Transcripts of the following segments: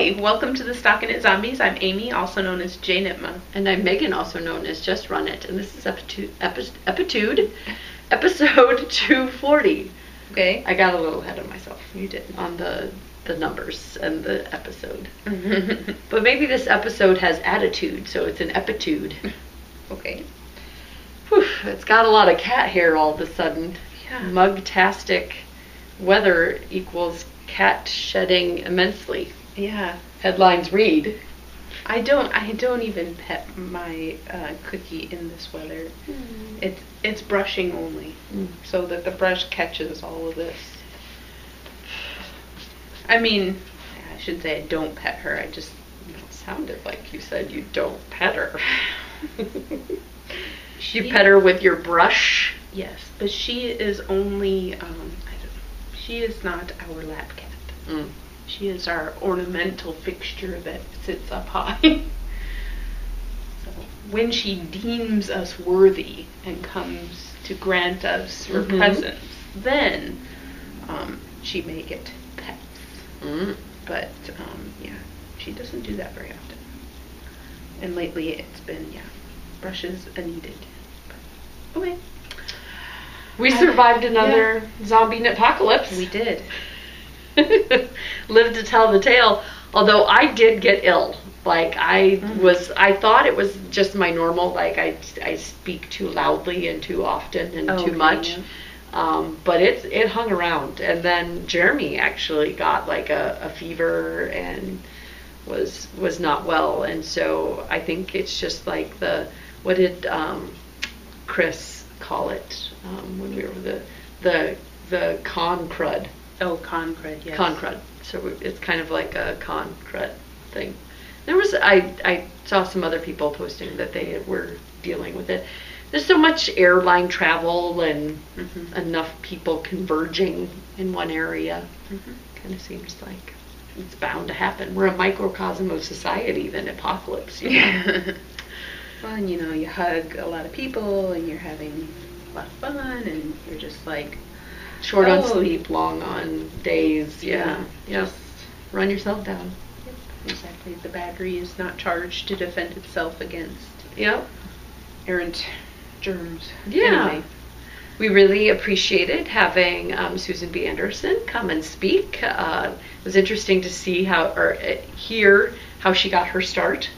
Hi, welcome to the StockinetteZombies. I'm Amy, also known as J Nitma. And I'm Megan, also known as Just Run It. And this is Epitude, episode 240. Okay. I got a little ahead of myself. You did. On the numbers and the episode. But maybe this episode has attitude, so it's an epitude. Okay. Whew, it's got a lot of cat hair all of a sudden. Yeah. Mug-tastic weather equals cat shedding immensely. Yeah. Headlines read. I don't even pet my Cookie in this weather. It's brushing only, so that the brush catches all of this. I mean, I should say I don't pet her. I just It sounded like you said you don't pet her. You pet her with your brush? Yes, but she is only, she is not our lap cat. She is our ornamental fixture that sits up high. So when she deems us worthy and comes to grant us her presence, then she may get pets. But yeah, she doesn't do that very often. And lately it's been, brushes are needed. But, okay. We survived another zombie apocalypse. We did. Lived to tell the tale. Although I did get ill. Like I thought it was just my normal, like I speak too loudly and too often and too much. But it hung around. And then Jeremy actually got like a fever and was not well. And so I think it's just like what did Chris call it when we were the con crud. Oh, con crud, yes. Con crud. So it's kind of like a con crud thing. I saw some other people posting that they were dealing with it. There's so much airline travel and enough people converging in one area. Kind of seems like it's bound to happen. We're a microcosm of society than apocalypse. Yeah. Well, and you hug a lot of people and you're having a lot of fun and you're just like short on sleep, long on days. Yeah. Just run yourself down. Yep, exactly. The battery is not charged to defend itself against errant germs. Yeah. Anyway. We really appreciated having Susan B. Anderson come and speak. It was interesting to see hear how she got her start.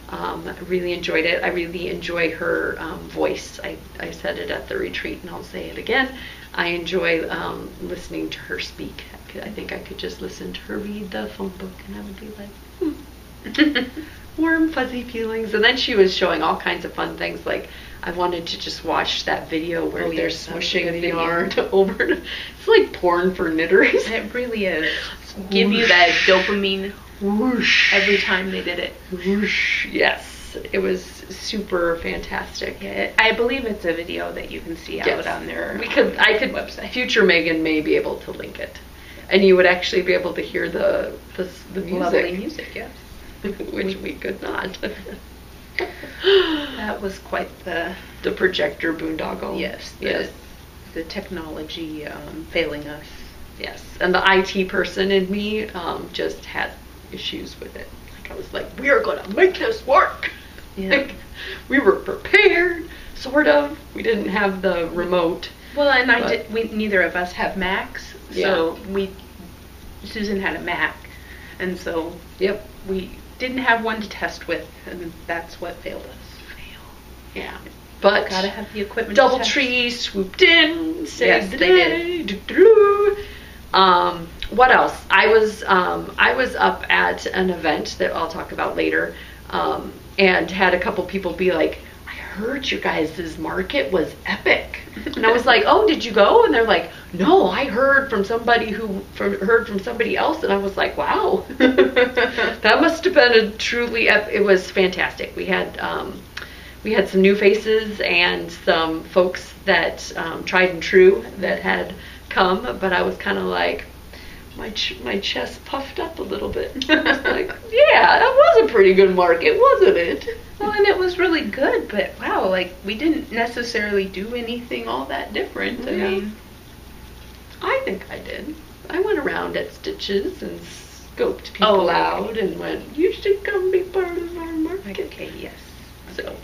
I really enjoyed it. I really enjoy her voice. I said it at the retreat and I'll say it again. I enjoy listening to her speak. I think I could just listen to her read the phone book and I would be like, warm, fuzzy feelings. And then she was showing all kinds of fun things. Like I wanted to just watch that video where they're swooshing the yarn over. It's like porn for knitters. It really is. Give you that dopamine whoosh every time they did it. Whoosh. Yes. It was super fantastic. Yeah, I believe it's a video that you can see out on their website. Future Megan may be able to link it. And you would actually be able to hear the music. Lovely music, yes. Which we could not. That was quite the projector boondoggle. Yes. The technology failing us. Yes. And the IT person in me just had issues with it. Like I was like, we are going to make this work. Yeah. Like, we were prepared, sort of. We didn't have the remote. Well, and neither of us have Macs, so Susan had a Mac, and so we didn't have one to test with, and that's what failed us. Yeah. But gotta have the equipment. DoubleTree swooped in, saved the day. They did. What else? I was up at an event that I'll talk about later, and had a couple people be like, I heard you guys' market was epic. And I was like, oh, did you go? And they're like, no, I heard from somebody heard from somebody else. And I was like, wow. That must have been a truly it was fantastic. We had some new faces and some folks that tried and true that had come, but I was kind of like, my chest puffed up a little bit. I was like, yeah, that was a pretty good market, wasn't it? Well, and it was really good, but wow, like we didn't necessarily do anything all that different. I mean, I think I did. I went around at Stitches and scoped people out and went, you should come be part of our market. Okay, yes. So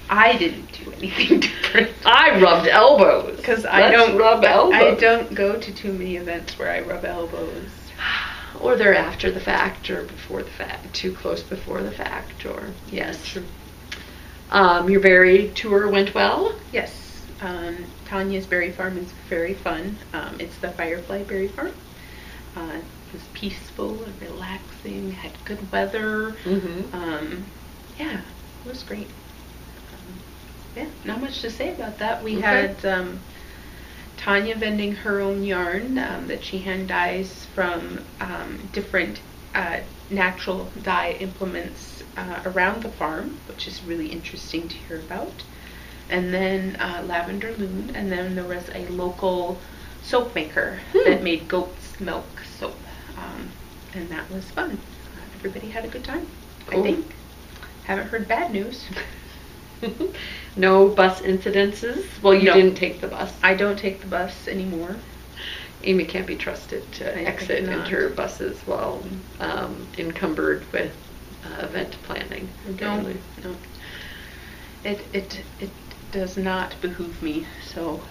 I didn't do anything different. I rubbed elbows. Because I don't rub elbows. I don't go to too many events where I rub elbows. Or they're after the fact or before the fact, too close before the fact, or yes. True. Your berry tour went well? Yes. Tanya's Berry Farm is very fun. It's the Firefly Berry Farm. It was peaceful and relaxing, had good weather. Yeah, it was great. Yeah, not much to say about that. We had Tanya vending her own yarn that she hand dyes from different natural dye implements around the farm, which is really interesting to hear about. And then lavender loom, and then there was a local soap maker that made goat's milk soap, and that was fun. Everybody had a good time, I think. Haven't heard bad news. No bus incidences? Well, you didn't take the bus. I don't take the bus anymore. Amy can't be trusted to exit into buses while encumbered with event planning. No. It does not behoove me. So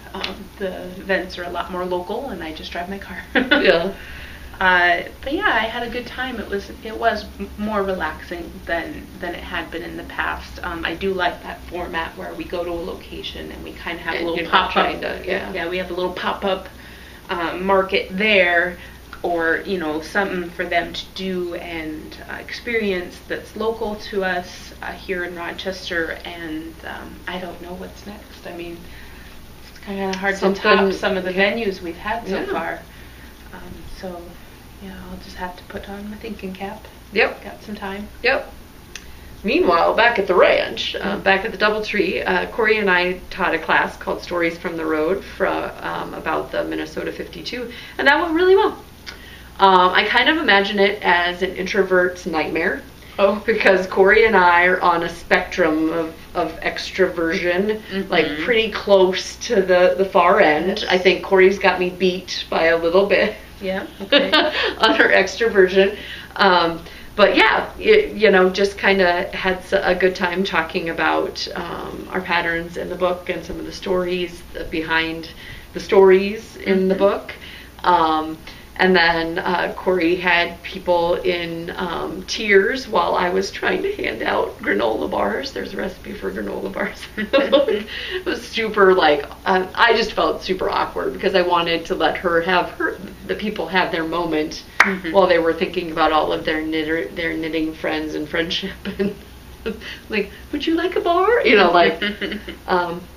the events are a lot more local, and I just drive my car. Yeah. But yeah, I had a good time. It was more relaxing than it had been in the past. I do like that format where we go to a location and we kind of have a little pop up. Yeah, we have a little pop up market there, or something for them to do and experience that's local to us here in Rochester. And I don't know what's next. I mean, it's kind of hard to top some of the venues we've had so far. So. Yeah, I'll just have to put on my thinking cap. Yep. Got some time. Yep. Meanwhile, back at the ranch, back at the DoubleTree, Corey and I taught a class called Stories from the Road about the Minnesota 52, and that went really well. I kind of imagine it as an introvert's nightmare. Oh. Because Corey and I are on a spectrum of extroversion, like pretty close to the far end. Yes. I think Corey's got me beat by a little bit. Yeah. Okay. On her extroversion. But yeah, just kind of had a good time talking about our patterns in the book and some of the stories behind the stories in the book. And then Corey had people in tears while I was trying to hand out granola bars. There's a recipe for granola bars. It was super I just felt super awkward because I wanted to let her have the people have their moment while they were thinking about all of their knitting friends and friendship. And would you like a bar?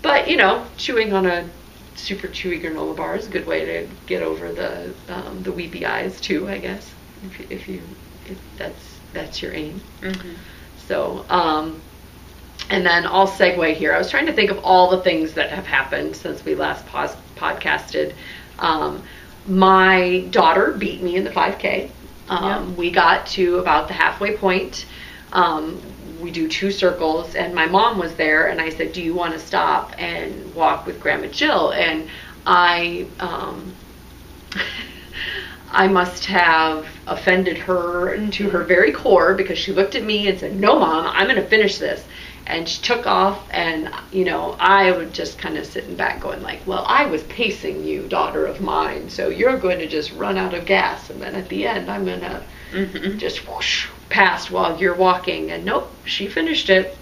But chewing on a super chewy granola bar is a good way to get over the weepy eyes too, I guess, if that's your aim. So and then I'll segue here. I was trying to think of all the things that have happened since we last podcasted. My daughter beat me in the 5K. We got to about the halfway point. We do 2 circles, and my mom was there, and I said, do you want to stop and walk with Grandma Jill? And I must have offended her to her very core, because she looked at me and said, no, Mom, I'm going to finish this. And she took off, and, I was just kind of sitting back going well, I was pacing you, daughter of mine, so you're going to just run out of gas, and then at the end, I'm going to just whoosh past while you're walking. And nope, she finished it.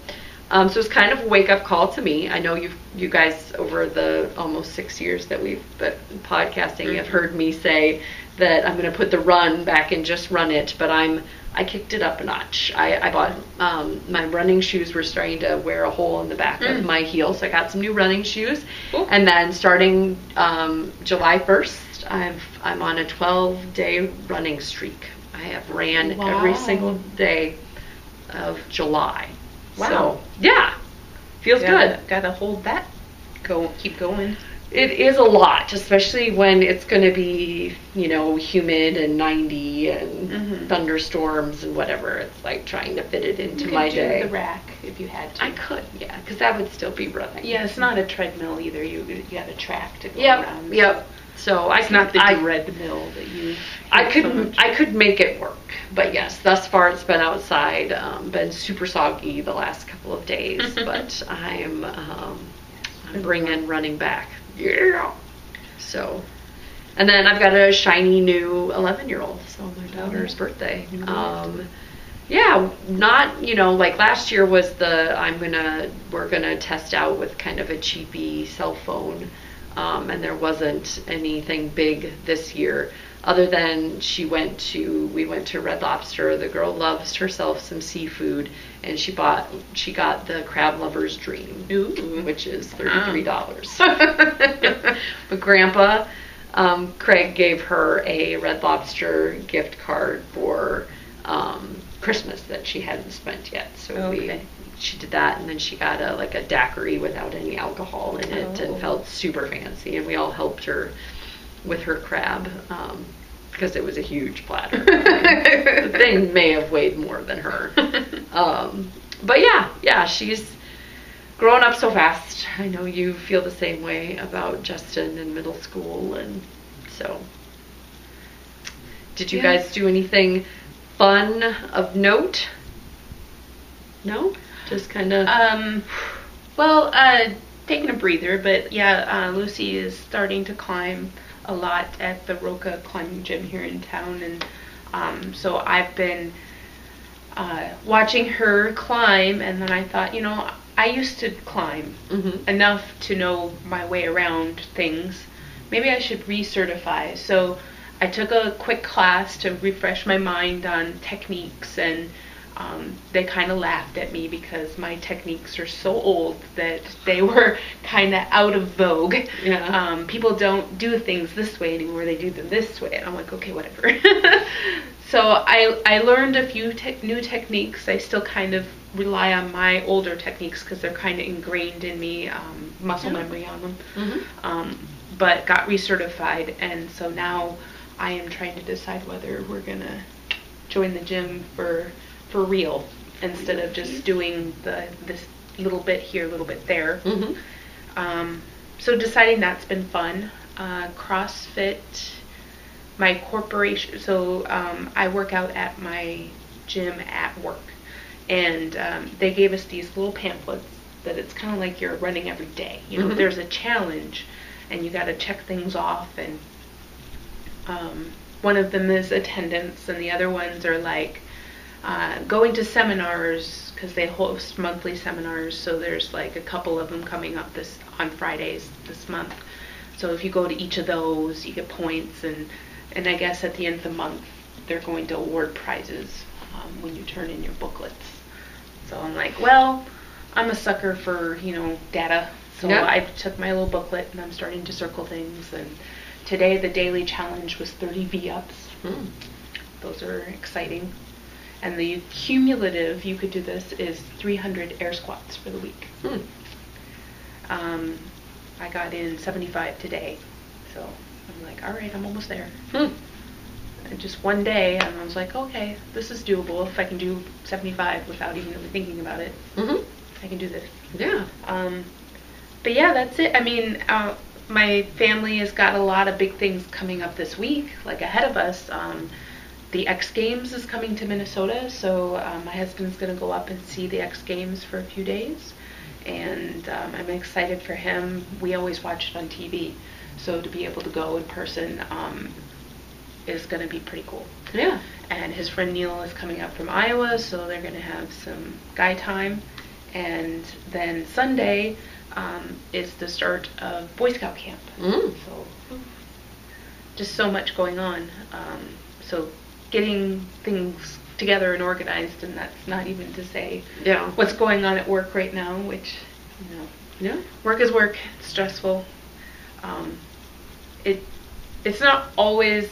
So it's kind of a wake-up call to me. I know you guys over the almost 6 years that we've been podcasting have heard me say that I'm going to put the run back and just run it, but I kicked it up a notch. I bought my running shoes were starting to wear a hole in the back of my heel, so I got some new running shoes. Cool. And then starting July 1st, I'm on a 12-day running streak. I have ran every single day of July. Wow. So, yeah. Feels good. Gotta hold that. Keep going. It is a lot, especially when it's going to be, humid and 90 and thunderstorms and whatever. It's like trying to fit it into my day. You could do the rack if you had to. I could, yeah, because that would still be running. Yeah, it's not a treadmill either. You got a track to go around. Yep. So it's not the dread mill that you. I could make it work, but yes, thus far it's been outside, been super soggy the last couple of days, but I'm running back. Yeah. So, and then I've got a shiny new 11-year-old. So my daughter's birthday. Yeah, not, like last year was we're gonna test out with kind of a cheapy cell phone, and there wasn't anything big this year, other than we went to Red Lobster. The girl loves herself some seafood, and she got the Crab Lover's Dream, which is $33. But Grandpa, Craig gave her a Red Lobster gift card for Christmas that she hadn't spent yet, so she did that, and then she got a daiquiri without any alcohol in it, and felt super fancy, and we all helped her with her crab, because it was a huge platter. The thing may have weighed more than her. But yeah, she's growing up so fast. I know you feel the same way about Justin in middle school, and so. Did you guys do anything fun of note? No? Just kind of... taking a breather, but yeah, Lucy is starting to climb a lot at the Roca climbing gym here in town, and so I've been watching her climb, and then I thought, I used to climb enough to know my way around things. Maybe I should recertify. So I took a quick class to refresh my mind on techniques, and they kind of laughed at me because my techniques are so old that they were kind of out of vogue. Yeah. People don't do things this way anymore. They do them this way. And I'm like, okay, whatever. So I learned a few new techniques. I still kind of rely on my older techniques because they're kind of ingrained in me, muscle memory on them. But got recertified, and so now I am trying to decide whether we're going to join the gym for real, instead of just doing this little bit here, little bit there. So deciding that's been fun. CrossFit, my corporation, so I work out at my gym at work, and they gave us these little pamphlets that it's kind of like you're running every day. There's a challenge, and you got to check things off, and one of them is attendance, and the other ones are like going to seminars, because they host monthly seminars, so there's like a couple of them coming up on Fridays this month. So if you go to each of those, you get points, and I guess at the end of the month they're going to award prizes when you turn in your booklets. So I'm like, well, I'm a sucker for data, so I took my little booklet and I'm starting to circle things. And today the daily challenge was 30 V-ups. Those are exciting. And the cumulative, you could do this, is 300 air squats for the week. I got in 75 today, so I'm like, all right, I'm almost there. And just one day, and I was like, okay, this is doable. If I can do 75 without even really thinking about it, I can do this. Yeah. But yeah, that's it. I mean, my family has got a lot of big things coming up this week, like ahead of us. The X Games is coming to Minnesota, so my husband's going to go up and see the X Games for a few days, and I'm excited for him. We always watch it on TV, so to be able to go in person is going to be pretty cool. Yeah. And his friend Neil is coming up from Iowa, so they're going to have some guy time, and then Sunday is the start of Boy Scout camp. So just so much going on. So getting things together and organized, and that's not even to say what's going on at work right now, which work is work. It's stressful. It's not always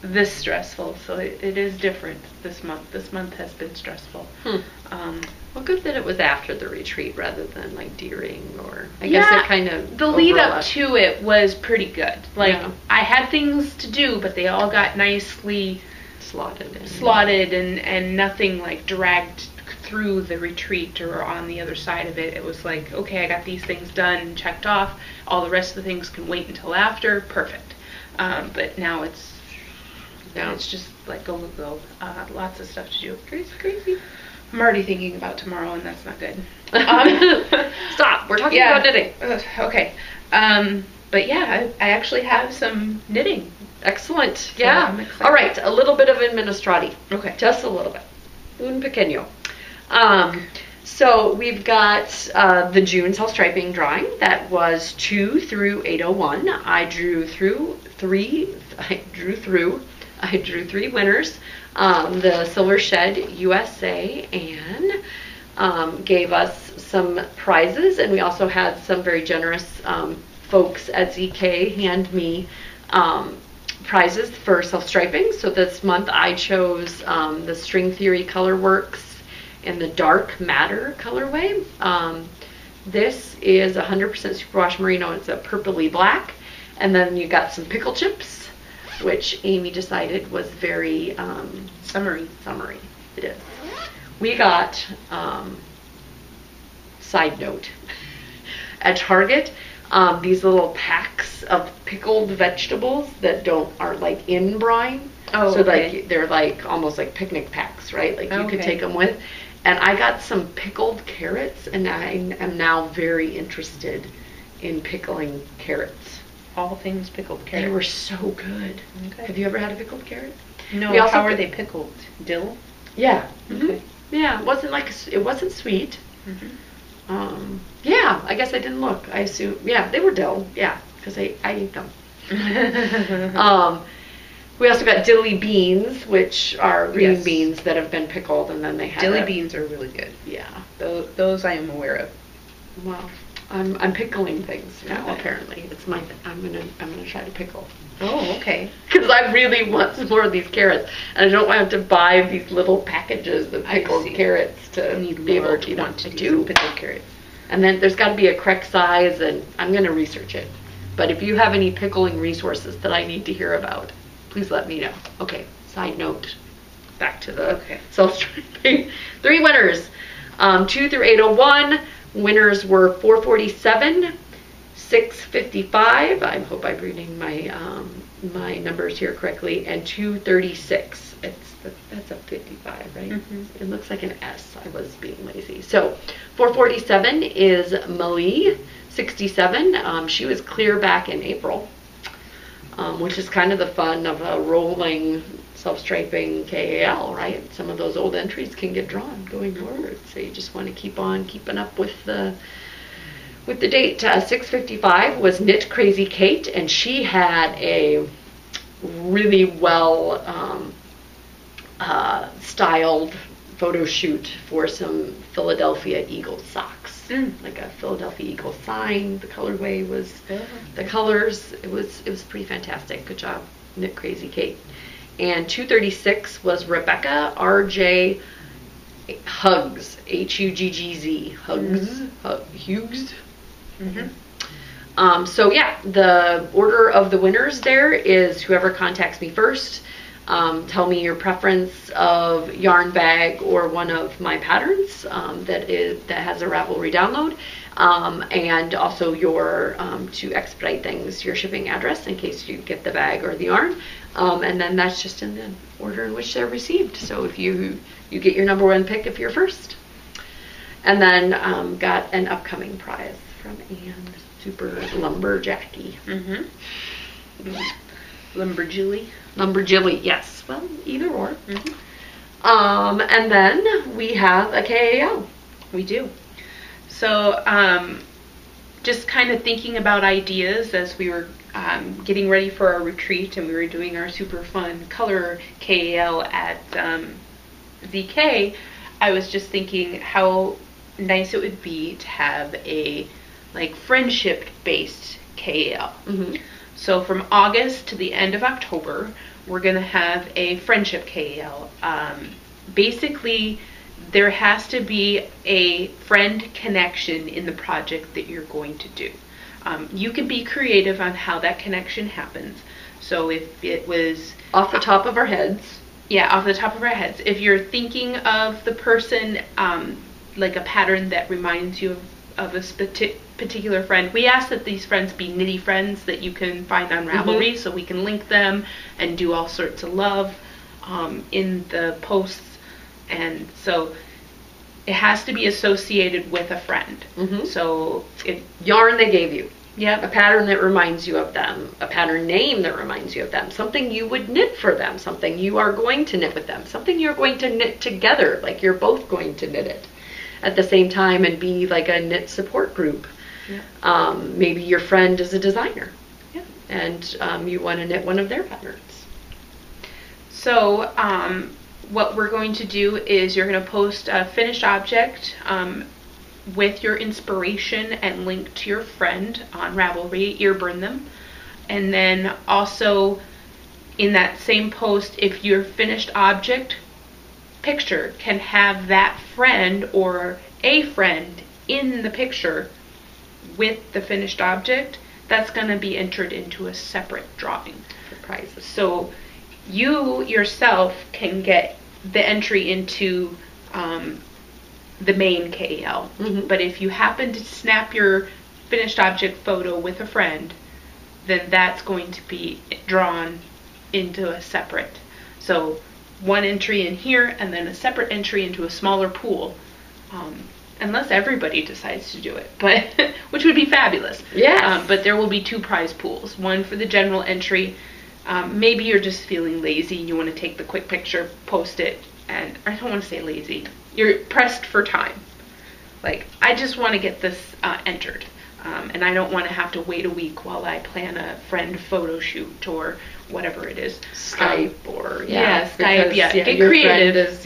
this stressful, so it is different this month. This month has been stressful. Well, good that it was after the retreat rather than like during, or I guess it kind of the lead up to it was pretty good. Like I had things to do, but they all got nicely slotted and nothing like dragged through the retreat or on the other side of it. It was like, okay, I got these things done and checked off. All the rest of the things can wait until after. Perfect. But now it's just like go. Lots of stuff to do. Crazy. I'm already thinking about tomorrow, and that's not good. Stop. We're talking about knitting. Okay. But yeah, I actually have some knitting. Excellent. So Yeah. I'm excited. All right. A little bit of administrati. Okay. Just a little bit. Un pequeño. So we've got the June self-striping drawing. That was 2 through 801. I drew through three winners. The Silver Shed USA and gave us some prizes, and we also had some very generous folks at ZK hand me prizes for self-striping. So this month I chose the String Theory Colorworks in the Dark Matter colorway. This is 100% superwash merino. It's a purpley black. And then you got some pickle chips, which Amy decided was very Summery. It is. We got, side note, at Target, these little packs of pickled vegetables that aren't like in brine. Oh, so okay. like they're like almost like picnic packs, right? Like you could Okay. take them with. And I got some pickled carrots, and I am now very interested in pickling carrots. All things pickled carrot. They were so good. Okay. Have you ever had a pickled carrot? No. We also How are put- they pickled? Dill. Yeah. Okay. Yeah. It wasn't sweet. Mm-hmm. Yeah. I guess I didn't look. I assume. Yeah, they were dill. Yeah, because I ate them. We also got dilly beans, which are green Yes. beans that have been pickled, and then they have Dilly beans are really good. Yeah. Those I am aware of. Well, I'm pickling things now. Okay. Apparently, it's my. I'm gonna try to pickle. Oh, okay. Because I really want some more of these carrots, and I don't want to buy these little packages of I pickled see. carrots to I need be able more to to eat want them. to I do do. some pickled carrots. And then there's got to be a correct size, and I'm going to research it. But if you have any pickling resources that I need to hear about, please let me know. Okay, side note. Back to the self-striping. 3 winners. 2 through 801. Winners were 447, 655. I hope I'm reading my numbers here correctly. And 236. That's a 55, right? Mm-hmm. It looks like an S. I was being lazy. So 447 is Malie. 67. She was clear back in April, which is kind of the fun of a rolling self-striping KAL, right? Some of those old entries can get drawn going forward, so you just want to keep on keeping up with the date. 655 was Knit Crazy Kate, and she had a really well styled photo shoot for some Philadelphia Eagle socks, like a Philadelphia Eagle sign. The colorway was the colors. It was pretty fantastic. Good job, Knit Crazy Kate. And 236 was Rebecca RJ Huggs, Huggz, Hughes. So yeah, the order of the winners there is whoever contacts me first. Tell me your preference of yarn bag or one of my patterns that has a Ravelry download, and also your to expedite things, your shipping address in case you get the bag or the yarn, and then that's just in the order in which they're received. So if you get your number 1 pick if you're first, and then got an upcoming prize from Anne, super lumberjacky. Lumberjilly, yes. Well, either or. And then we have a KAL. We do. So, just kind of thinking about ideas as we were getting ready for our retreat, and we were doing our super fun color KAL at ZK, I was just thinking how nice it would be to have a friendship-based KAL. So from August to the end of October, we're going to have a friendship KAL. Basically, there has to be a friend connection in the project that you're going to do. You can be creative on how that connection happens. So if it was... Off the top of our heads. Yeah, off the top of our heads. If you're thinking of the person, like a pattern that reminds you of a particular friend. We ask that these friends be knitty friends that you can find on Ravelry, so we can link them and do all sorts of love in the posts. And so it has to be associated with a friend. So yarn they gave you. Yeah. A pattern that reminds you of them. A pattern name that reminds you of them. Something you would knit for them. Something you are going to knit with them. Something you're going to knit together. Like you're both going to knit it at the same time and be like a knit support group. Yeah. Maybe your friend is a designer. Yeah. And you want to knit one of their patterns. So what we're going to do is you're going to post a finished object with your inspiration and link to your friend on Ravelry, earburn them. And then also in that same post, if your finished object picture can have that friend or a friend in the picture with the finished object, that's going to be entered into a separate drawing for prizes. So you yourself can get the entry into the main KL. But if you happen to snap your finished object photo with a friend, then that's going to be drawn into a separate. So one entry in here and then a separate entry into a smaller pool. Unless everybody decides to do it, but which would be fabulous. Yes. But there will be 2 prize pools. One for the general entry. Maybe you're just feeling lazy. You want to take the quick picture, post it, and I don't want to say lazy. You're pressed for time. Like, I just want to get this entered. And I don't want to have to wait a week while I plan a friend photo shoot or whatever it is. Skype or... Skype, because, Get your creative. Friend is,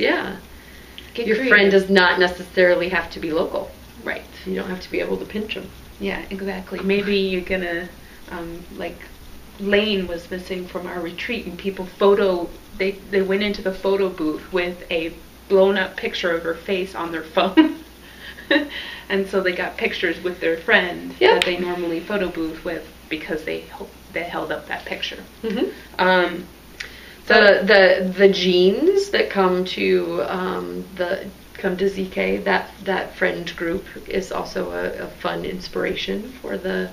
your friend does not necessarily have to be local. Right. You don't have to be able to pinch them. Yeah, exactly. Maybe you're going to, like, Lane was missing from our retreat and people they went into the photo booth with a blown up picture of her face on their phone. And so they got pictures with their friend that they normally photo booth with because they held up that picture. The jeans that come to ZK, that friend group is also a fun inspiration for the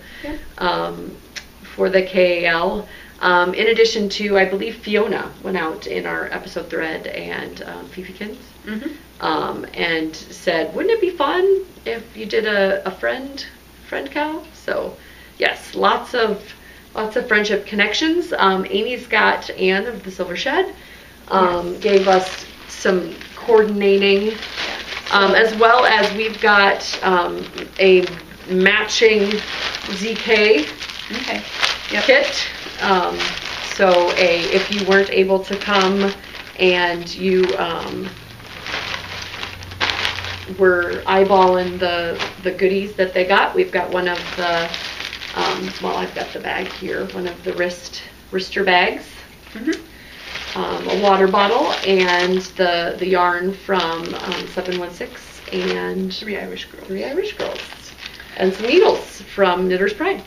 KAL. In addition to, I believe Fiona went out in our episode thread and Fifikins and said, wouldn't it be fun if you did a friend cow? So yes, lots of friendship connections. Amy's got Anne of the Silver Shed, gave us some coordinating, as well as we've got a matching ZK kit. So if you weren't able to come and you were eyeballing the goodies that they got, we've got one of the I've got the bag here, one of the wrister bags, a water bottle, and the yarn from 716 and 3 Irish Girls. 3 Irish Girls, and some needles from Knitter's Pride.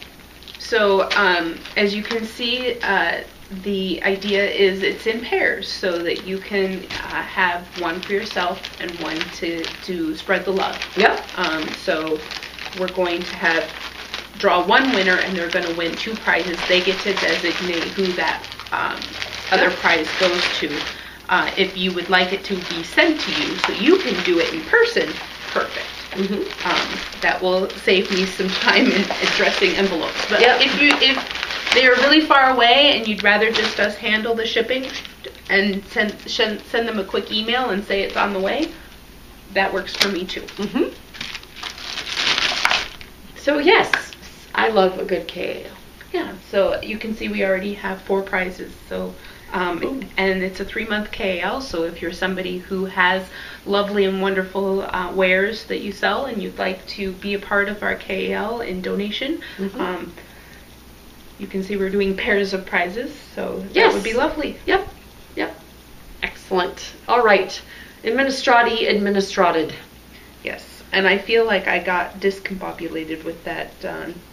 So as you can see, the idea is it's in pairs so that you can have one for yourself and one to spread the love. Yep. So we're going to draw one winner and they're going to win 2 prizes. They get to designate who that other prize goes to. If you would like it to be sent to you so you can do it in person, perfect. That will save me some time in addressing envelopes. But if they're really far away and you'd rather just us handle the shipping and send them a quick email and say it's on the way, that works for me too. So yes, I love a good KAL. Yeah, so you can see we already have 4 prizes. So and it's a 3-month KAL, so if you're somebody who has lovely and wonderful wares that you sell and you'd like to be a part of our KAL in donation, you can see we're doing pairs of prizes, so that would be lovely. Yep. Excellent. All right. Administrated. Yes. And I feel like I got discombobulated with that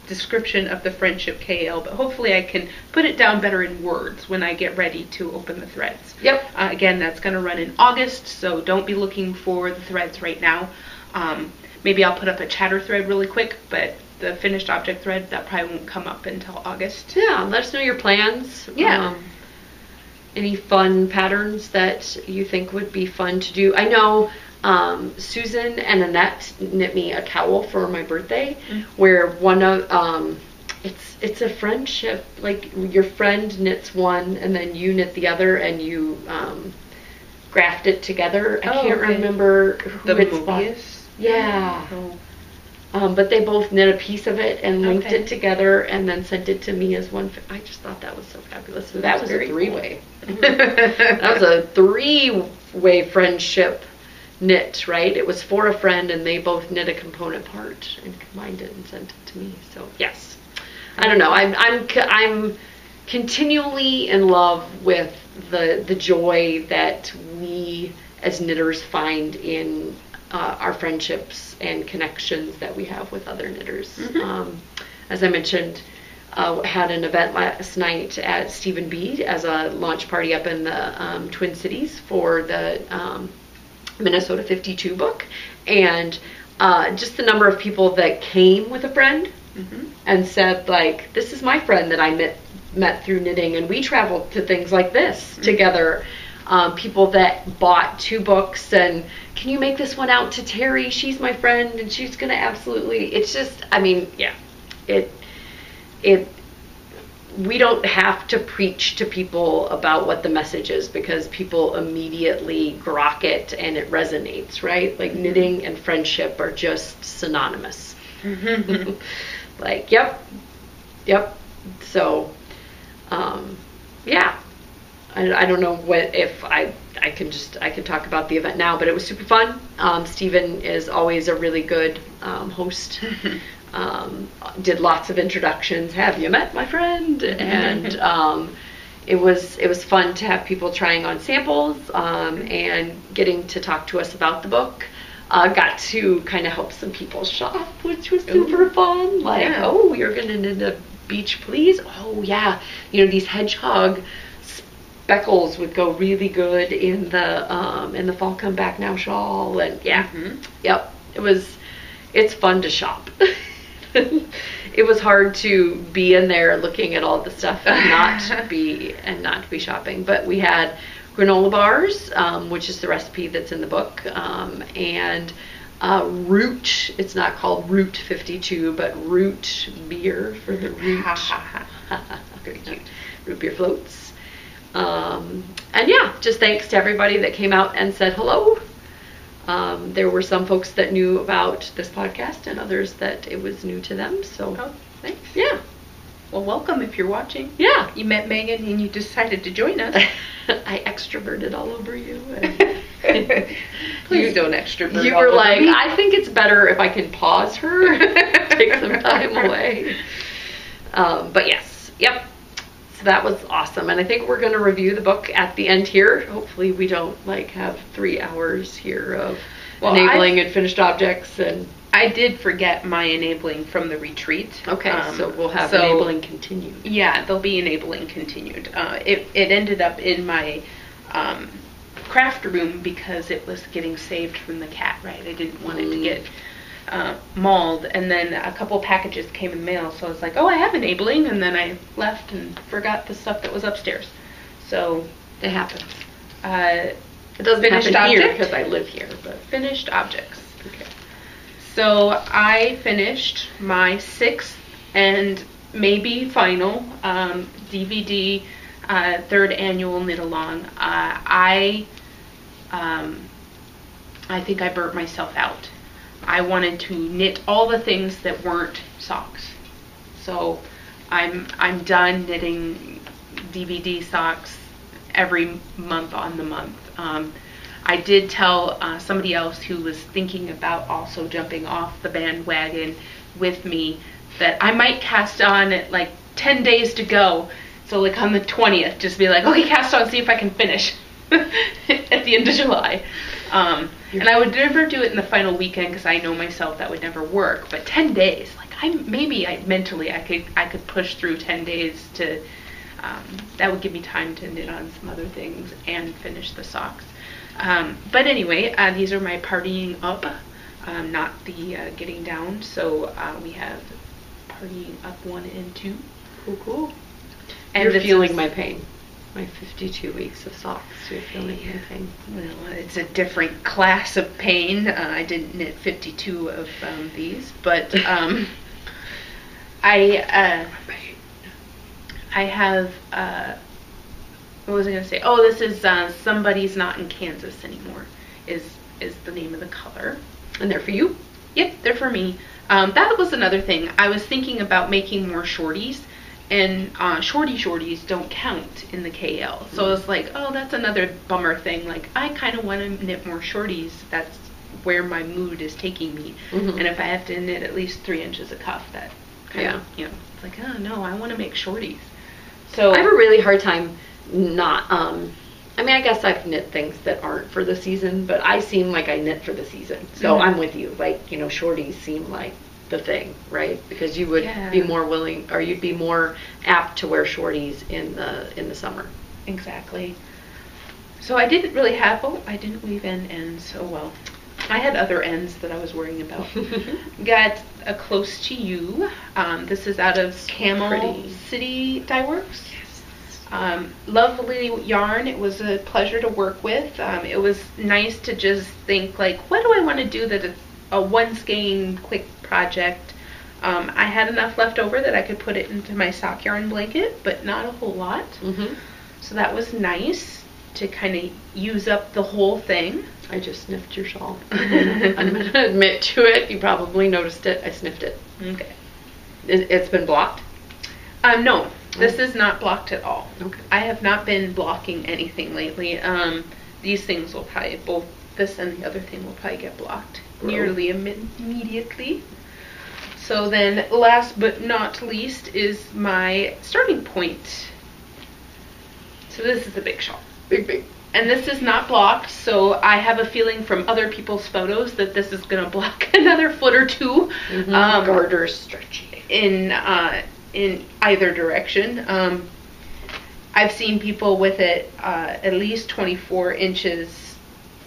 description of the friendship KL, but hopefully I can put it down better in words when I get ready to open the threads. Yep. Again, that's going to run in August, so don't be looking for the threads right now. Maybe I'll put up a chatter thread really quick, but the finished object thread, that probably won't come up until August. Yeah, let us know your plans. Yeah. Any fun patterns that you think would be fun to do? I know Susan and Annette knit me a cowl for my birthday, where one of it's a friendship. Like your friend knits one, and then you knit the other, and you graft it together. I can't remember who it's by. Yeah. But they both knit a piece of it and linked it together and then sent it to me as one. I just thought that was so fabulous. So that was a three-way. Cool. That was a three-way friendship knit, right? It was for a friend, and they both knit a component part and combined it and sent it to me. So yes, I don't know. I'm continually in love with the joy that we as knitters find in our friendships and connections that we have with other knitters. As I mentioned, had an event last night at Stephen B as a launch party up in the Twin Cities for the Minnesota 52 book, and just the number of people that came with a friend and said, like, this is my friend that I met through knitting, and we traveled to things like this together. People that bought 2 books and, can you make this one out to Terry? She's my friend and she's gonna absolutely, it's just, I mean, yeah, we don't have to preach to people about what the message is, because people immediately grok it and it resonates, right? Like knitting and friendship are just synonymous. Like, yep. So, yeah. I don't know if I can talk about the event now, but it was super fun. Stephen is always a really good host. Did lots of introductions. Have you met my friend? And it was fun to have people trying on samples and getting to talk to us about the book. Got to kind of help some people shop, which was super fun. Like, oh, you're gonna knit a beach, please? Oh yeah, these hedgehog speckles would go really good in the fall come back now shawl, and yep, it's fun to shop. It was hard to be in there looking at all the stuff and not be shopping, but we had granola bars, which is the recipe that's in the book, and root. It's not called Root 52, but root beer for the root. Very cute. Root beer floats. And yeah, just thanks to everybody that came out and said hello. There were some folks that knew about this podcast and others that it was new to them. So thanks. Yeah. Well, welcome if you're watching. Yeah. You met Megan and you decided to join us. I extroverted all over you. Please don't extrovert. You were like, I think it's better if I can pause her, take some time away. But yes, yep. So that was awesome, and I think we're going to review the book at the end here. Hopefully we don't have 3 hours here of enabling and finished objects. And I did forget my enabling from the retreat. Okay, so we'll have enabling continued. Yeah, there'll be enabling continued. It ended up in my craft room because it was getting saved from the cat, right? I didn't want it to get mauled, and then a couple packages came in the mail, so I was like, oh, I have enabling, and then I left and forgot the stuff that was upstairs. So it happens. It doesn't happen here because I live here, but finished objects. Okay. So I finished my 6th and maybe final DVD 3rd annual knit along. I think I burnt myself out. I wanted to knit all the things that weren't socks. So I'm done knitting DVD socks every month on the month. I did tell somebody else who was thinking about also jumping off the bandwagon with me that I might cast on at like 10 days to go. So like on the 20th, just be like, okay, cast on, see if I can finish at the end of July. And I would never do it in the final weekend because I know myself that would never work. But 10 days, like mentally I could push through 10 days to. That would give me time to knit on some other things and finish the socks. But anyway, these are my partying up, not the getting down. So we have partying up 1 and 2. Cool, cool. And you're feeling my pain. My 52 weeks of socks. You're feeling my pain. Well, it's a different class of pain. I didn't knit 52 of these, but I have, what was I going to say? Oh, this is Somebody's Not in Kansas Anymore is the name of the color. And they're for you? Yep, they're for me. That was another thing. I was thinking about making more shorties, and shorties don't count in the KL. So it's like, oh, that's another bummer thing. Like, I kind of want to knit more shorties. That's where my mood is taking me. And if I have to knit at least 3 inches of cuff, that kind of, you know, it's like, oh no, I want to make shorties. So I have a really hard time not, I mean, I guess I've knit things that aren't for the season, but I seem like I knit for the season. So I'm with you. Like, you know, shorties seem like the thing, right? Because you would be more willing, or you'd be more apt to wear shorties in the summer. Exactly. So I didn't really have, I didn't weave in ends. Oh well. I had other ends that I was worrying about. Got a Close to You. This is out of Camel City Dye Works. Lovely yarn. It was a pleasure to work with. It was nice to just think, like, what do I want to do that it's a one skein quick project. I had enough left over that I could put it into my sock yarn blanket, but not a whole lot. So that was nice to kind of use up the whole thing. I just sniffed your shawl. I'm going to admit to it. You probably noticed it. I sniffed it. Okay. It's been blocked? No. This is not blocked at all. Okay. I have not been blocking anything lately. These things will probably, both this and the other thing will probably get blocked nearly immediately. So then, last but not least, is my starting point. So this is the big shawl. Big. And this is not blocked, so I have a feeling from other people's photos that this is going to block another foot or two. Garter's stretchy. In either direction. I've seen people with it at least 24 inches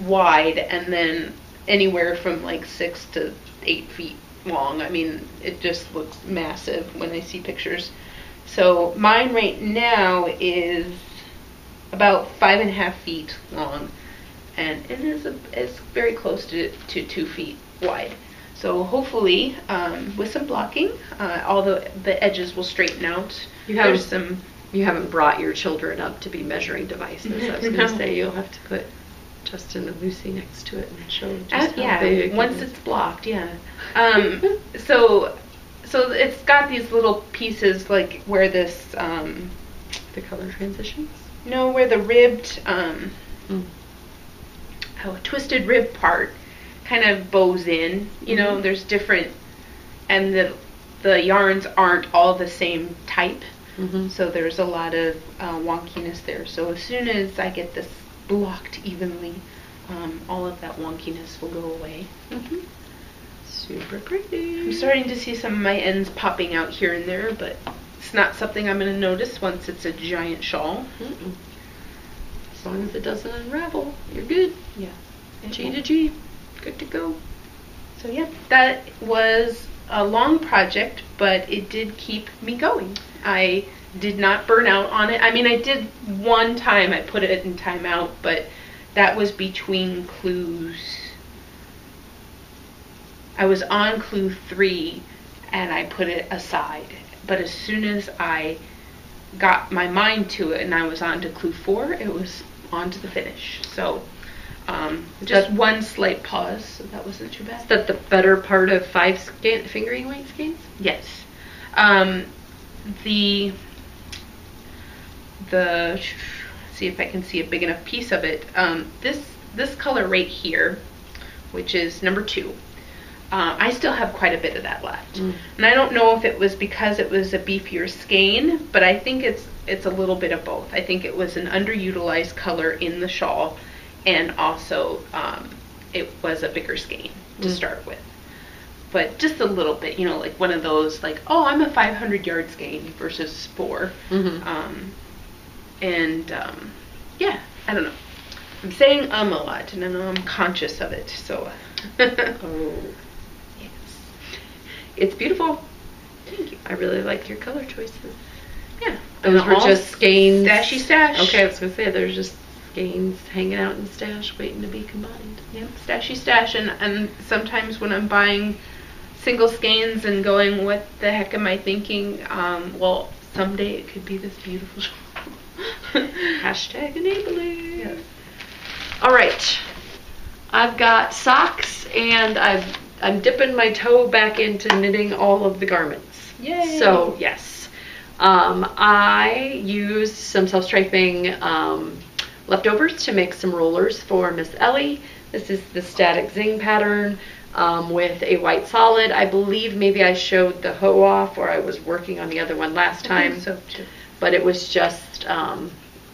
wide, and then anywhere from like 6 to 8 feet long. I mean, it just looks massive when I see pictures. So mine right now is about 5.5 feet long, and it is it's very close to 2 feet wide. So hopefully, with some blocking, all the edges will straighten out. You haven't brought your children up to be measuring devices. I was going to say you'll have to put Justin and Lucy next to it and show just how big. Once it's blocked, so it's got these little pieces like where this the color transitions. No, where the ribbed twisted rib part kind of bows in, you know, there's different, and the yarns aren't all the same type, so there's a lot of wonkiness there. So as soon as I get this blocked evenly, all of that wonkiness will go away. Super pretty. I'm starting to see some of my ends popping out here and there, but it's not something I'm going to notice once it's a giant shawl. As long as it doesn't unravel, you're good. Yeah. G to G. Good to go. So yeah, that was a long project, but it did keep me going. I did not burn out on it. I mean, I did one time, I put it in timeout, but that was between clues. I was on clue 3 and I put it aside. But as soon as I got my mind to it and I was on to clue 4, it was on to the finish. So just one slight pause, so that wasn't too bad. Is that the better part of 5 fingering weight skeins? Yes. See if I can see a big enough piece of it. This color right here, which is number 2, I still have quite a bit of that left. And I don't know if it was because it was a beefier skein, but I think it's a little bit of both. I think it was an underutilized color in the shawl, and also it was a bigger skein to start with. But just a little bit, you know, like one of those, like, oh, I'm a 500 yard skein versus 4. Yeah, I don't know. I'm saying a lot, and I know I'm conscious of it, so. Oh. Yes. It's beautiful. Thank you. I really like your color choices. Yeah. Those were just skeins. Stashy stash. Okay, I was going to say, there's just skeins hanging out in the stash waiting to be combined. Yep, stashy stash. And sometimes when I'm buying single skeins and going, what the heck am I thinking? Well, someday it could be this beautiful shawl. Hashtag enabling. Yes. All right. I've got socks, and I'm dipping my toe back into knitting all of the garments. Yay! So, yes. I used some self-striping leftovers to make some rollers for Miss Ellie. This is the static zing pattern with a white solid. I believe maybe I showed the hoe off, or I was working on the other one last time. I think so too. But it was just,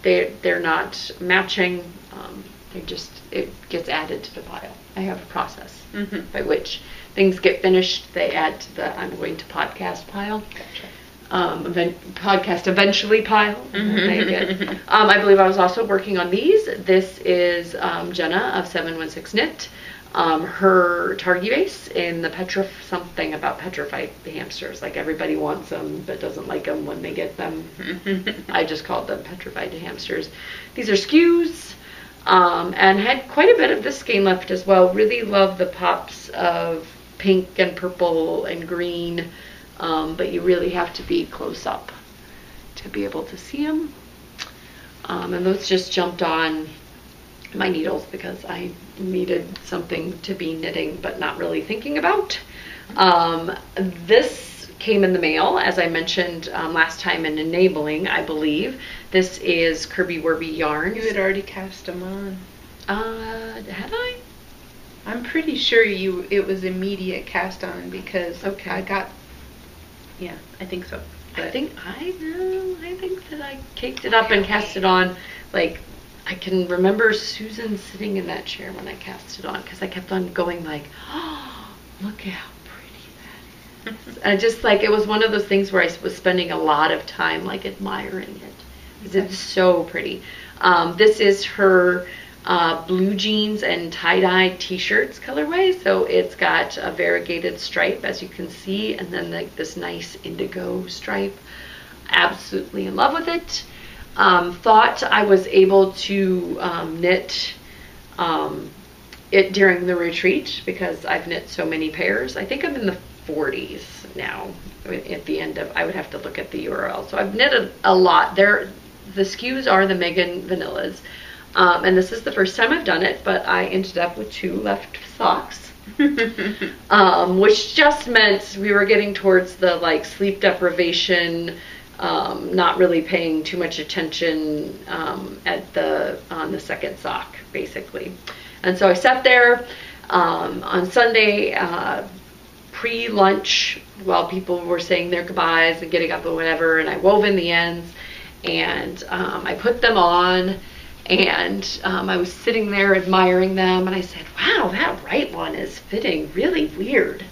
they're not matching. It gets added to the pile. I have a process by which things get finished. They add to the I'm going to podcast pile. Gotcha. Podcast eventually pile. I believe I was also working on these. This is Jenna of 716 Knit. Her Targi base in the something about petrified hamsters. Like everybody wants them but doesn't like them when they get them. I just called them petrified hamsters. These are skews. And had quite a bit of this skein left as well. Really love the pops of pink and purple and green. But you really have to be close up to be able to see them. And those just jumped on my needles because I needed something to be knitting but not really thinking about. This came in the mail, as I mentioned last time in enabling, I believe. This is Kirby Werby yarns. You had already cast them on. Had I? I'm pretty sure it was immediate cast on because I got. Yeah, I think so. But I think that I caked it up and cast it on. Like, I can remember Susan sitting in that chair when I cast it on because I kept on going like, oh, look how pretty that is. And just like, it was one of those things where I was spending a lot of time like admiring it because it's so pretty. This is her blue jeans and tie-dye t-shirts colorway, so it's got a variegated stripe as you can see, and then like this nice indigo stripe. Absolutely in love with it. Thought I was able to knit it during the retreat because I've knit so many pairs. I think I'm in the 40s now. At the end of, I would have to look at the URL. So I've knitted a lot. The skews are the Megan Vanillas. And this is the first time I've done it, but I ended up with 2 left socks, which just meant we were getting towards the like sleep deprivation, not really paying too much attention on the second sock, basically. And so I sat there on Sunday pre-lunch while people were saying their goodbyes and getting up or whatever, and I wove in the ends, and I put them on. And I was sitting there admiring them, and I said, wow, that right one is fitting really weird.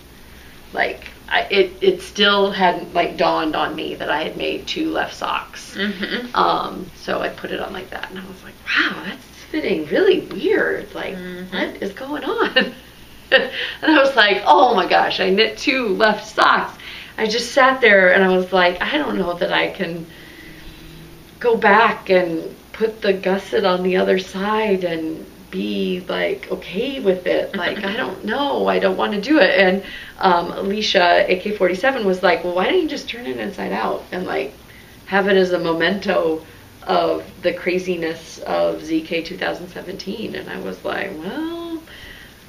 Like, it still hadn't like dawned on me that I had made 2 left socks. So I put it on like that, and I was like, wow, that's fitting really weird. Like, what is going on? And I was like, oh my gosh, I knit 2 left socks. I just sat there, and I was like, I don't know that I can go back and put the gusset on the other side and be like okay with it. Like, I don't know, I don't want to do it. And Alicia AK47 was like, well, why don't you just turn it inside out and like have it as a memento of the craziness of ZK 2017? And I was like, well,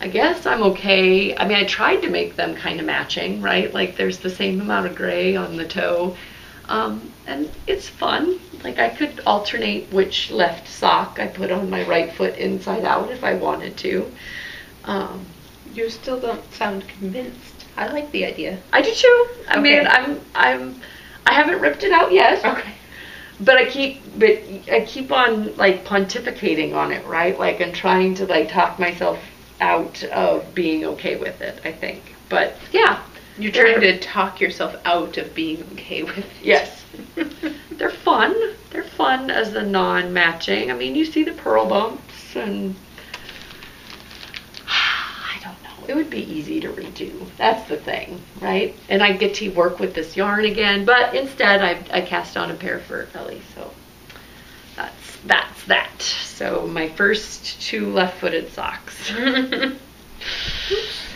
I guess I'm okay. I mean, I tried to make them kind of matching, right? Like there's the same amount of gray on the toe. And it's fun. Like I could alternate which left sock I put on my right foot inside out if I wanted to. You still don't sound convinced. I like the idea. I do too. I mean, I haven't ripped it out yet. Okay. But I keep on like pontificating on it, right? Like, and trying to like talk myself out of being okay with it, I think. But yeah. You're trying to talk yourself out of being okay with it. Yes. They're fun. They're fun as the non-matching. I mean, you see the pearl bumps, and I don't know. it would be easy to redo. That's the thing, right? And I get to work with this yarn again, but instead I cast on a pair for Ellie. So that's that. So my first 2 left-footed socks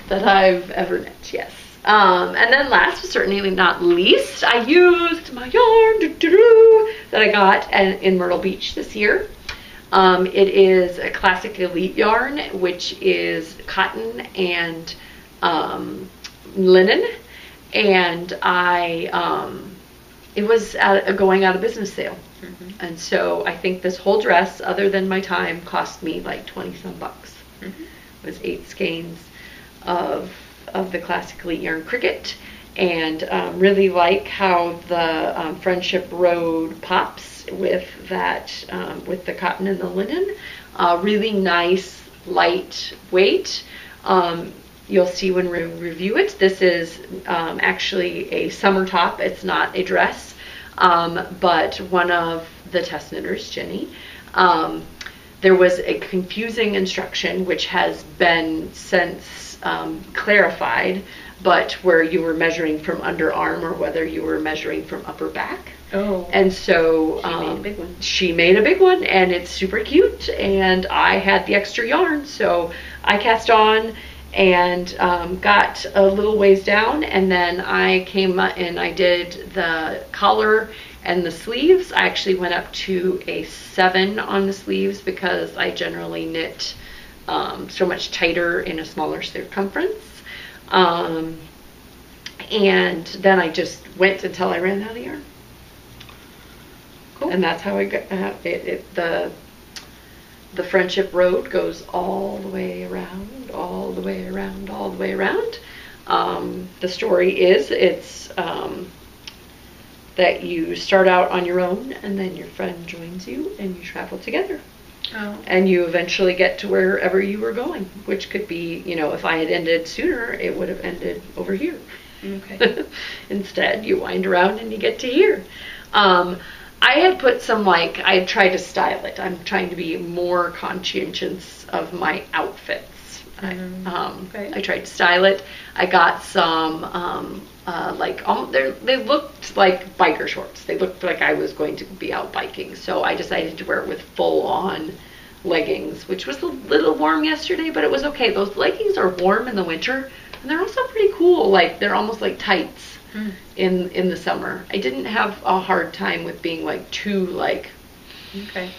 that I've ever knit, yes. And then last but certainly not least, I used my yarn that I got in Myrtle Beach this year. It is a classic elite yarn, which is cotton and linen, and it was a going out of business sale. Mm-hmm. And so I think this whole dress, other than my time, cost me like 20 some bucks. Mm-hmm. It was 8 skeins of the classic elite yarn cricket, and really like how the Friendship Road pops with that, with the cotton and the linen. Really nice, light weight. You'll see when we review it. This is actually a summer top. It's not a dress, but one of the test knitters, Jenny, there was a confusing instruction which has been since clarified, but where you were measuring from underarm or whether you were measuring from upper back. Oh. And so she made a big one. She made a big one, and it's super cute, and I had the extra yarn, so I cast on and got a little ways down, and then I came and I did the collar and the sleeves. I actually went up to a 7 on the sleeves because I generally knit so much tighter in a smaller circumference. And then I just went until I ran out of yarn. Cool. And that's how I got the Friendship Road goes all the way around, all the way around, all the way around. The story is it's that you start out on your own, and then your friend joins you, and you travel together. Oh. And you eventually get to wherever you were going, which could be, you know, if I had ended sooner, it would have ended over here. Okay. Instead, you wind around and you get to here. I had put some, like, I tried to style it. I'm trying to be more conscientious of my outfits. Okay. I tried to style it. I got some, they looked like biker shorts. They looked like I was going to be out biking. So I decided to wear it with full-on leggings, which was a little warm yesterday, but it was okay. Those leggings are warm in the winter, and they're also pretty cool. Like, they're almost like tights in the summer. I didn't have a hard time with being, like, too, like... Okay.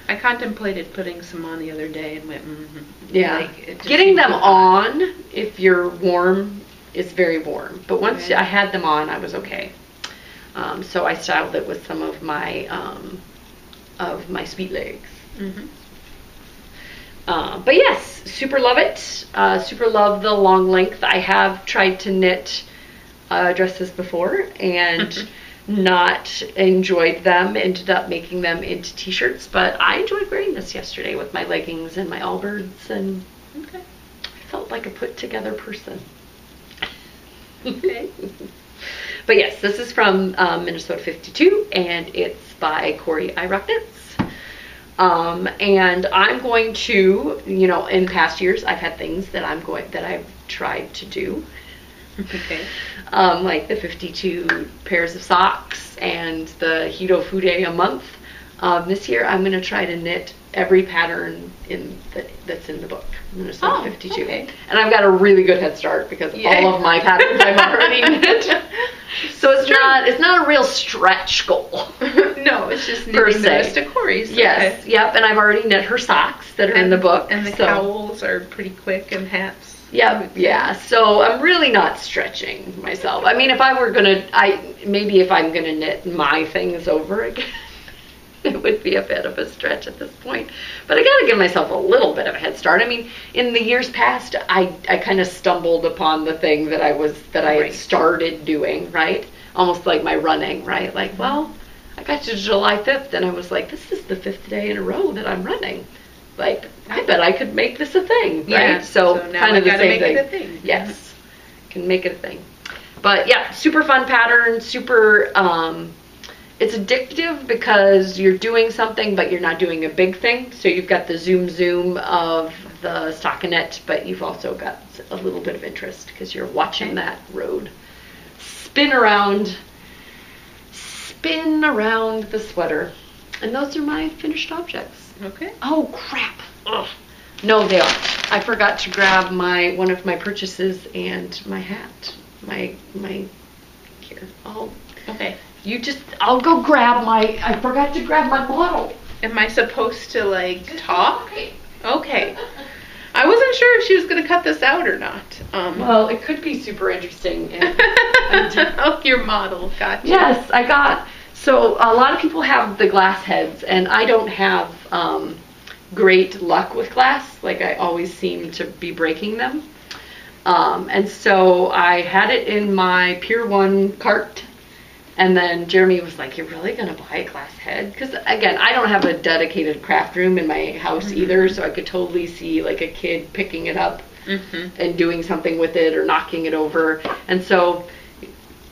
I contemplated putting some on the other day and went, Yeah. Like, getting them on, if you're warm, is very warm. But once I had them on, I was okay. So I styled it with some of my sweet legs. Mm-hmm. But yes, super love it. Super love the long length. I have tried to knit dresses before and not enjoyed them, ended up making them into t-shirts, but I enjoyed wearing this yesterday with my leggings and my Allbirds, and I felt like a put together person. Okay. But yes, this is from Minnesota 52, and it's by Corey I Rock Knits. And I'm going to, you know, in past years I've had things that I've tried to do. Okay. Like the 52 pairs of socks and the Hito Fude a month. This year I'm going to try to knit every pattern that's in the book, Minnesota 52. Okay. And I've got a really good head start because all of my patterns I've already knit. So it's not a real stretch goal. No, it's just knitting the rest of Corey's. Yes, okay. Yep, and I've already knit her socks that are in the book. And the cowls are pretty quick, and hats. Yeah, so I'm really not stretching myself. I mean, if I'm gonna knit my things over again, it would be a bit of a stretch at this point. But I gotta give myself a little bit of a head start. I mean, in the years past, I kind of stumbled upon the thing that I had started doing, right? Almost like my running, right? Like, well, I got to July 5th, and I was like, this is the 5th day in a row that I'm running. Like, I bet I could make this a thing, right? Yeah, so now kind of the same thing. It a thing. Yes, can make it a thing. But yeah, super fun pattern, super, it's addictive because you're doing something, but you're not doing a big thing. So you've got the zoom of the stockinette, but you've also got a little bit of interest because you're watching that road spin around the sweater. And those are my finished objects. Okay. Oh, crap. Ugh. No, they aren't. I forgot to grab one of my purchases and my hat. My here. Oh. Okay. I'll go grab I forgot to grab my bottle. Am I supposed to, like, talk? Okay. I wasn't sure if she was going to cut this out or not. Well, it could be super interesting. Oh, your model. Gotcha. Yes, I got... So a lot of people have the glass heads, and I don't have great luck with glass. Like, I always seem to be breaking them. And so I had it in my Pier 1 cart, and then Jeremy was like, "You're really going to buy a glass head?" Because, again, I don't have a dedicated craft room in my house either, so I could totally see, like, a kid picking it up and doing something with it or knocking it over. And so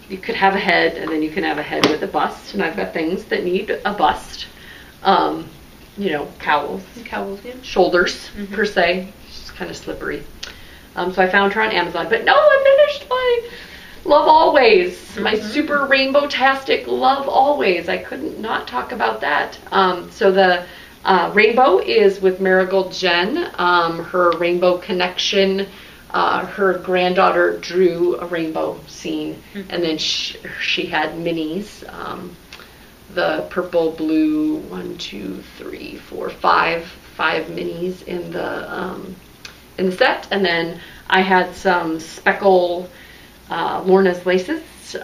you could have a head, and then you can have a head with a bust, and I've got things that need a bust. You know, cowls, yeah. shoulders, per se. It's kind of slippery. So I found her on Amazon, but no, I finished my Love Always, my super rainbow-tastic Love Always. I couldn't not talk about that. So the rainbow is with Marigold Jen. Her rainbow connection, her granddaughter drew a rainbow scene, and then she had minis. The purple, blue, 1, 2, 3, 4, 5 minis in the set, and then I had some speckle Lorna's laces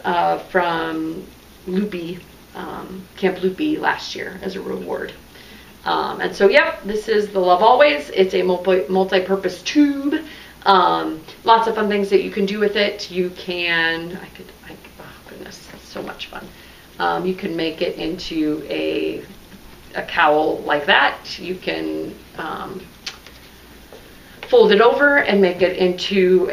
from Loopy, Camp Loopy last year as a reward. And so, yep, this is the Love Always. It's a multi-purpose tube. Lots of fun things that you can do with it. You can, oh goodness, so much fun. You can make it into a cowl like that. You can fold it over and make it into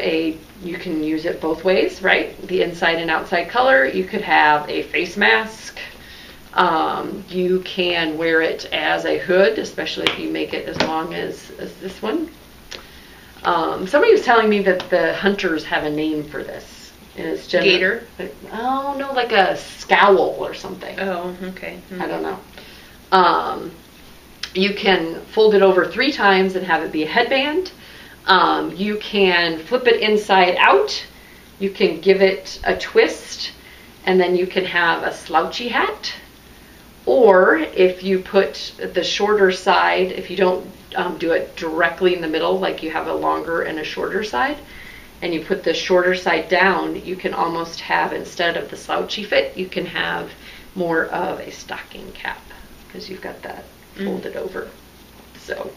you can use it both ways, right? The inside and outside color. You could have a face mask. You can wear it as a hood, especially if you make it as long as this one. Somebody was telling me that the hunters have a name for this. It's gator? Oh, no, like a scowl or something. Oh, okay. I don't know. You can fold it over 3 times and have it be a headband. You can flip it inside out. You can give it a twist, and then you can have a slouchy hat. Or if you put the shorter side, if you don't do it directly in the middle, like you have a longer and a shorter side, and you put the shorter side down, you can almost have, instead of the slouchy fit, you can have more of a stocking cap because you've got that folded over. So,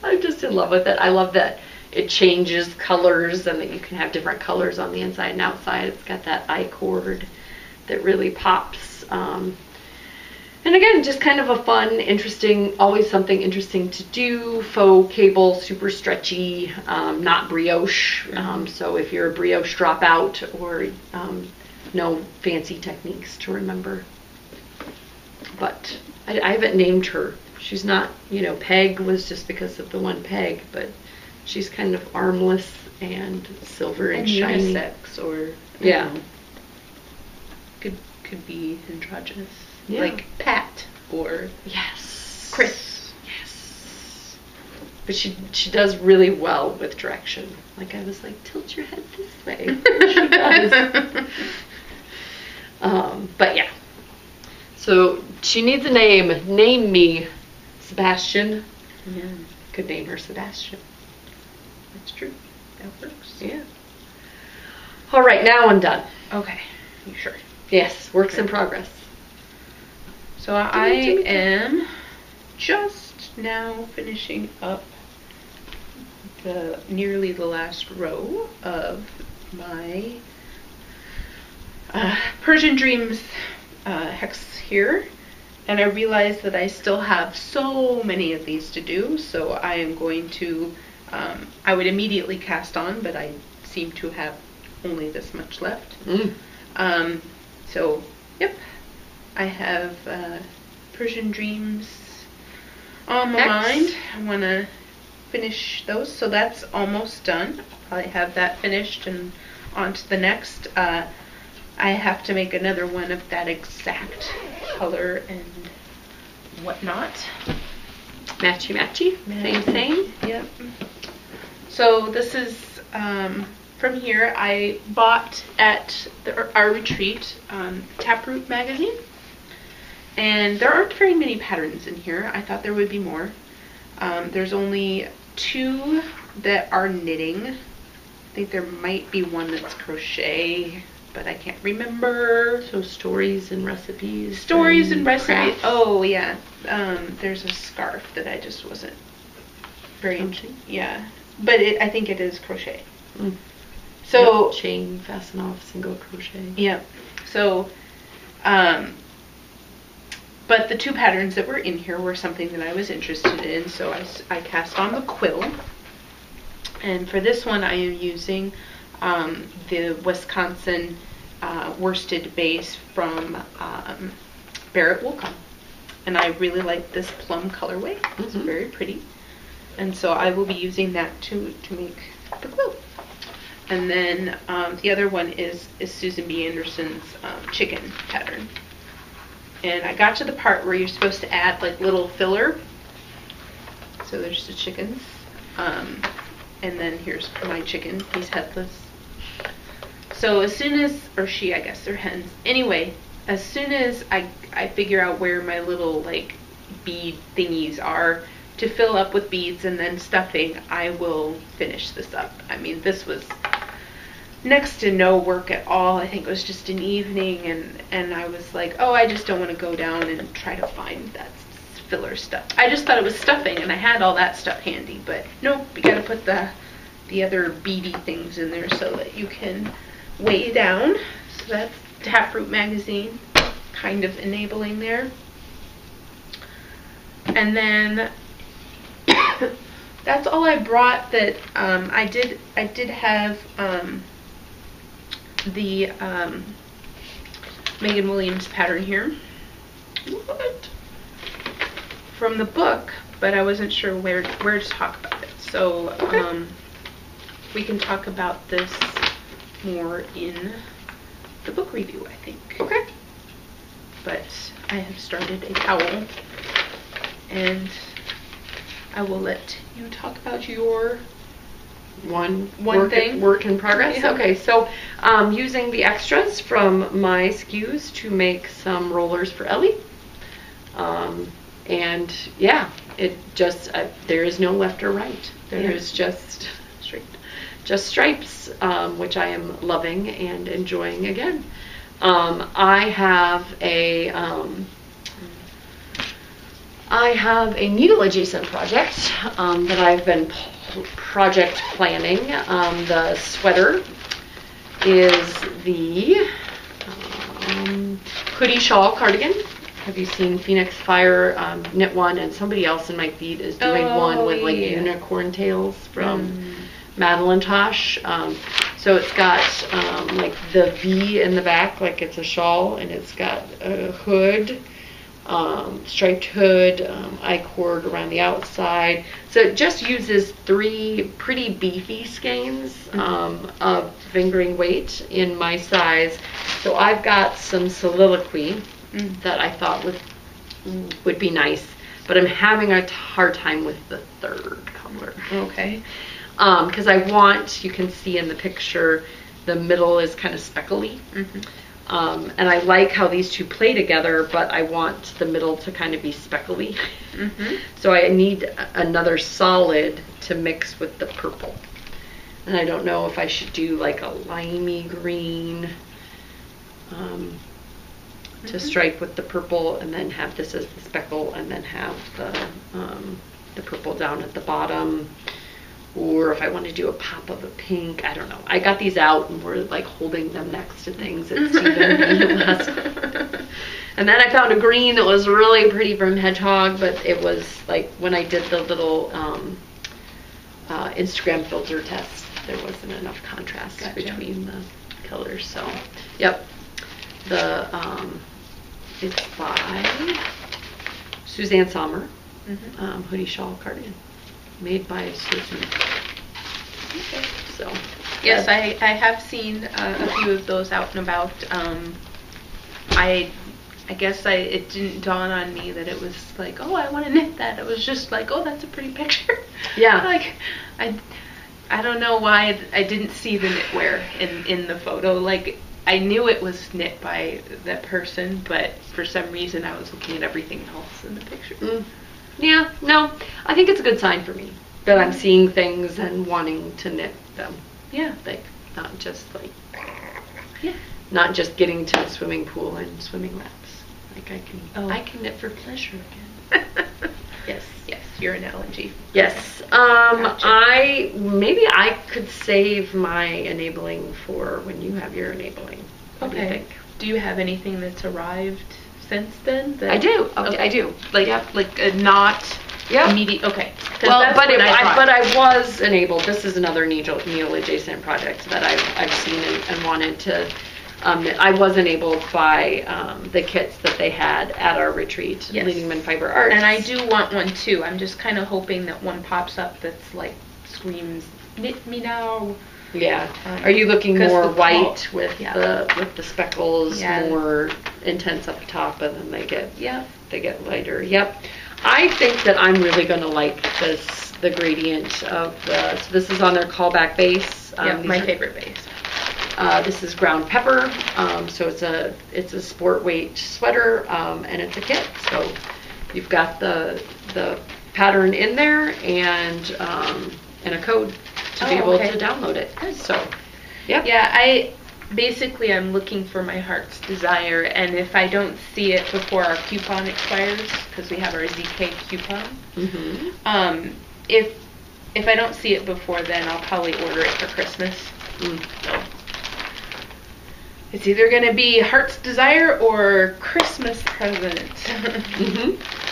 I'm just in love with it. I love that it changes colors and that you can have different colors on the inside and outside. It's got that I-cord that really pops. And again, just kind of a fun, interesting, always something interesting to do. Faux cable, super stretchy, not brioche. So if you're a brioche dropout, or no fancy techniques to remember. But I haven't named her. She's not, Peg was just because of the one peg, but she's kind of armless and silver and shiny. Unisex, or could be androgynous. Yeah. Like Pat or Chris. Yes. But she does really well with direction. Like, I was like, tilt your head this way. She does. But yeah. So she needs a name. Name me Sebastian. Yeah. Could name her Sebastian. That's true. That works. Yeah. All right, now I'm done. Okay. You sure? Yes, works in progress. So I am just now finishing up nearly the last row of my Persian Dreams hex here, and I realized that I still have so many of these to do, so I am going to, I would immediately cast on, but I seem to have only this much left. So, yep. I have Persian Dreams on my mind. I want to finish those. So that's almost done. I'll probably have that finished and on to the next. I have to make another one of that exact color and whatnot. Matchy matchy. Same. Yep. So this is from here. I bought at our retreat Taproot magazine. And there aren't very many patterns in here. I thought there would be more. There's only 2 that are knitting. I think there might be one that's crochet, but I can't remember. So stories and recipes. Stories and recipes. Crafts. Oh yeah. There's a scarf that I just wasn't very into. Yeah, but I think it is crochet. So yep. Chain, fasten off, single crochet. Yeah. So, but the 2 patterns that were in here were something that I was interested in, so I cast on the quill. And for this one, I am using the Wisconsin worsted base from Barrett Woolcom. And I really like this plum colorway. It's very pretty. And so I will be using that to make the quilt. And then the other one is Susan B. Anderson's chicken pattern. And I got to the part where you're supposed to add like little filler. So there's the chickens. And then here's my chicken. He's headless. So as soon as, or she, I guess, they're hens. Anyway, as soon as I figure out where my little like bead thingies are to fill up with beads and then stuffing, I will finish this up. I mean, this was next to no work at all. I think it was just an evening, and I was like, oh, I just don't want to go down and try to find that filler stuff. I just thought it was stuffing, and I had all that stuff handy, but nope, you gotta put the other beady things in there so that you can weigh down. So that's Taproot magazine, kind of enabling there. And then that's all I brought. That I did have the Megan Williams pattern here. What? From the book, but I wasn't sure where to talk about it. So okay. We can talk about this more in the book review, I think. Okay. But I have started a cowl, and I will let you talk about your one thing. Work in progress. Yeah. Okay, so using the extras from my SKUs to make some rollers for Ellie. And yeah, it just there is no left or right. There is just stripes, which I am loving and enjoying again. I have a needle adjacent project that I've been project planning. The sweater is the hoodie shawl cardigan. Have you seen Phoenix Fire knit one? And somebody else in my feed is doing one with like unicorn tails from Madeline Tosh. So it's got like the V in the back, like it's a shawl, and it's got a hood, striped hood, I-cord around the outside. So it just uses 3 pretty beefy skeins of fingering weight in my size. So I've got some soliloquy that I thought would be nice, but I'm having a hard time with the 3rd color. Okay. Because I want, you can see in the picture, the middle is kind of speckly. And I like how these 2 play together, but I want the middle to kind of be speckly. So I need another solid to mix with the purple. And I don't know if I should do like a limey green to stripe with the purple, and then have this as the speckle, and then have the purple down at the bottom. Or if I want to do a pop of a pink, I don't know. I got these out and we're like holding them next to things. It's even less. And then I found a green that was really pretty from Hedgehog, but it was like when I did the little Instagram filter test, there wasn't enough contrast between the colors. So, yep. It's by Suzanne Sommer, hoodie shawl cardigan. made by Susan. Okay. So. Yes, I have seen a few of those out and about. I guess it didn't dawn on me that it was like, oh, I want to knit that. It was just like, oh, that's a pretty picture. Yeah. Like, I don't know why I didn't see the knitwear in the photo. Like, I knew it was knit by that person, but for some reason I was looking at everything else in the picture. Yeah, no, I think it's a good sign for me that I'm seeing things and wanting to knit them. Yeah. Like, not just like, yeah, not just getting to the swimming pool and swimming laps. Like I can knit for pleasure again. Yes, your analogy. Yes. Gotcha. I could save my enabling for when you have your enabling. What do you think? Do you have anything that's arrived since then? I do. I do. Like, like a not immediate. Okay. Well, but I was enabled. This is another needle adjacent project that I've seen and wanted to. I was enabled by the kits that they had at our retreat, Leading Men Fiber Arts. And I do want one too. I'm just kind of hoping that one pops up that's like screams, knit me now. Yeah. Are you looking more white with the speckles, more intense up top, and then they get lighter? Yep. I think that I'm really going to like the gradient of the. So this is on their callback base. My favorite base. This is ground pepper, so it's a sport weight sweater, and it's a kit. So you've got the pattern in there and a code to be able to download it. So I'm looking for my heart's desire, and if I don't see it before our coupon expires, because we have our ZK coupon, if I don't see it before then, I'll probably order it for Christmas. So it's either going to be heart's desire or Christmas present.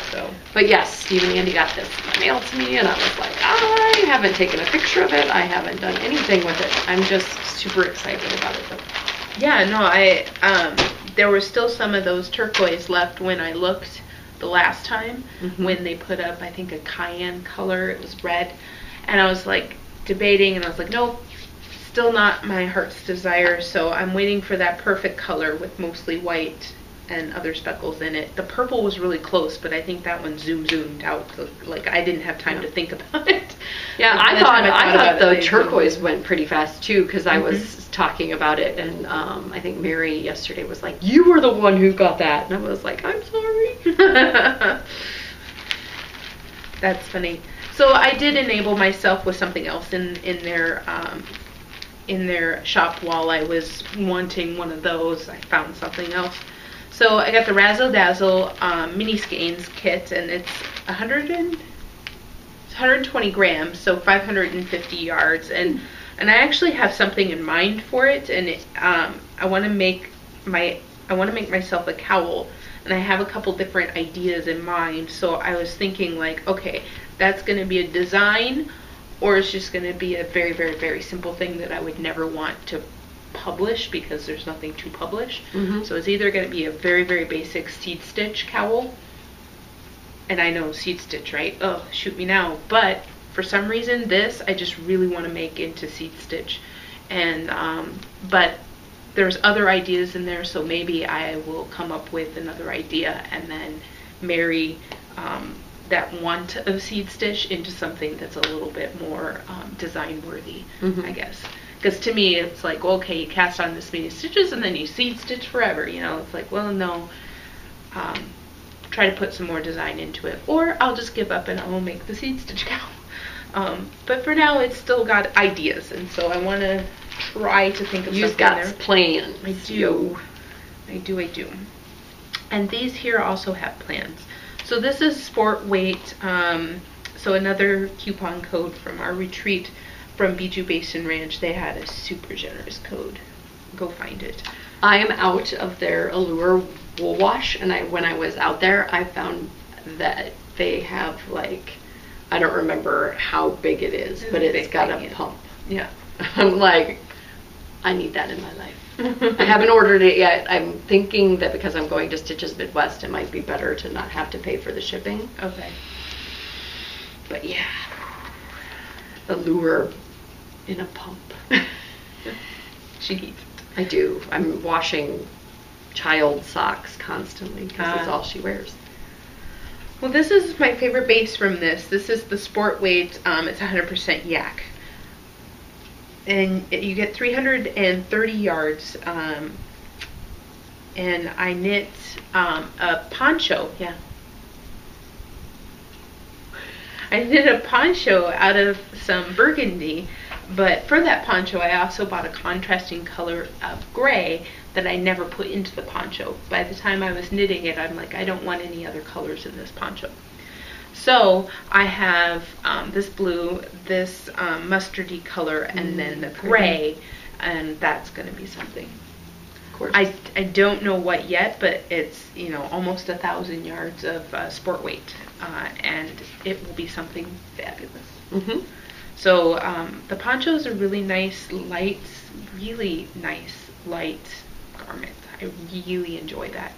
So, but yes, Steve and Andy got this mailed to me, and I was like, I haven't taken a picture of it. I haven't done anything with it. I'm just super excited about it, though. Yeah, no, there were still some of those turquoise left when I looked the last time, when they put up, I think, a cayenne color. It was red, and I was like debating, and I was like, nope. Still not my heart's desire, so I'm waiting for that perfect color with mostly white and other speckles in it. The purple was really close, but I think that one zoomed out. So, like, I didn't have time to think about it. Yeah, I thought the turquoise went pretty fast too, because I was talking about it, and I think Mary yesterday was like, "You were the one who got that," and I was like, "I'm sorry." That's funny. So I did enable myself with something else in their shop while I was wanting one of those. I found something else. So I got the Razzle Dazzle mini skeins kit, and it's 120 grams, so 550 yards, and I actually have something in mind for it, and I want to make myself a cowl, and I have a couple different ideas in mind. So I was thinking, like, okay, that's going to be a design, or it's just going to be a very, very, very simple thing that I would never want to publish because there's nothing to publish. So it's either going to be a very, very basic seed stitch cowl, and I know seed stitch, right? Oh, shoot me now. But for some reason, this I just really want to make into seed stitch, and but there's other ideas in there, so maybe I will come up with another idea and then marry that want of seed stitch into something that's a little bit more design worthy, I guess. Because to me, it's like, well, okay, you cast on this many stitches and then you seed stitch forever, you know. It's like, well, no. Try to put some more design into it, or I'll just give up and I will make the seed stitch cowl. But for now, it's still got ideas, and so I want to try to think of something there. You've got plans. I do. I do. And these here also have plans. So this is sport weight. So another coupon code from our retreat from Bijou Basin Ranch. They had a super generous code. Go find it. I am out of their Allure wool wash, and when I was out there, I found that they have, like, I don't remember how big it is, but it's got a pump. Yeah. I'm like, I need that in my life. I haven't ordered it yet. I'm thinking that because I'm going to Stitches Midwest, it might be better to not have to pay for the shipping. Okay. But yeah. the lure in a pump. She needs it. I do. I'm washing child socks constantly because it's all she wears. Well, this is my favorite base from this. This is the Sport Weight. It's 100% yak. And you get 330 yards. And I knit a poncho. Yeah. I knit a poncho out of some burgundy. But for that poncho, I also bought a contrasting color of gray that I never put into the poncho. By the time I was knitting it, I'm like, I don't want any other colors in this poncho. So I have this blue, this mustardy color, and then the gray, and that's going to be something. Of course. I don't know what yet, but it's, you know, almost 1,000 yards of sport weight, and it will be something fabulous. Mm-hmm. So the poncho is a really nice, light garment. I really enjoy that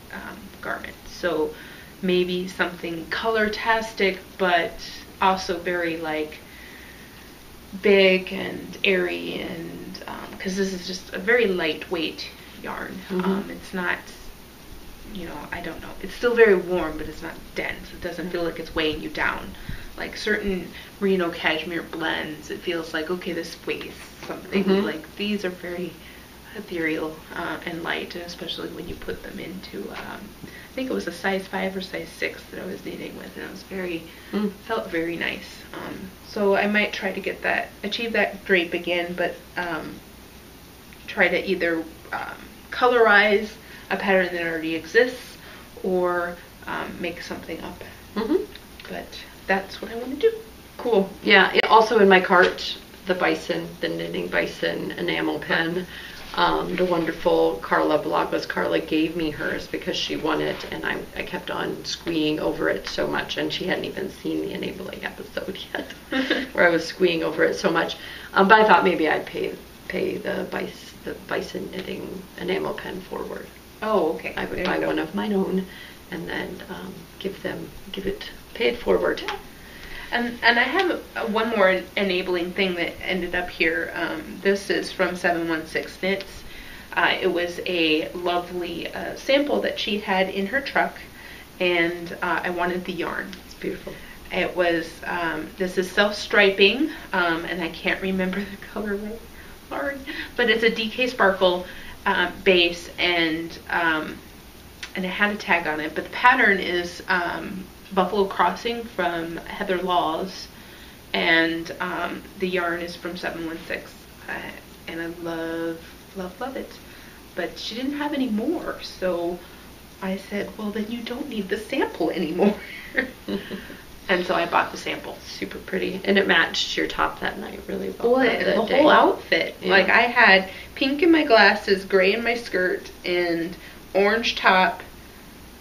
garment. So maybe something color-tastic, but also very like big and airy, and because this is just a very lightweight yarn. Mm-hmm. It's not, you know, I don't know. It's still very warm, but it's not dense. It doesn't feel like it's weighing you down. Like certain merino cashmere blends, it feels like, okay, this weighs something. Mm-hmm. Like these are very ethereal and light, and especially when you put them into, I think it was a size 5 or size 6 that I was knitting with, and it was very, felt very nice. So I might try to achieve that drape again, but try to either colorize a pattern that already exists or make something up. Mm-hmm. But that's what I want to do. Cool. Yeah. Also in my cart, the knitting bison enamel pen. The wonderful Carla Blogos. Carla gave me hers because she won it, and I kept on squeeing over it so much, and she hadn't even seen the enabling episode yet, where I was squeeing over it so much. But I thought maybe I'd pay the bison knitting enamel pen forward. Oh, okay. I would buy one of my own, and then pay it forward. And I have one more enabling thing that ended up here. This is from 716 Knits. It was a lovely sample that she had in her truck, and I wanted the yarn. It's beautiful. It was, this is self-striping, and I can't remember the color, sorry, but it's a DK Sparkle base, and it had a tag on it, but the pattern is Buffalo Crossing from Heather Laws, and the yarn is from 716, and I love it. But she didn't have any more, so I said, well, then you don't need the sample anymore. And so I bought the sample. Super pretty, and it matched your top that night really well. Well, the whole outfit. Yeah. Like I had pink in my glasses, gray in my skirt, and orange top,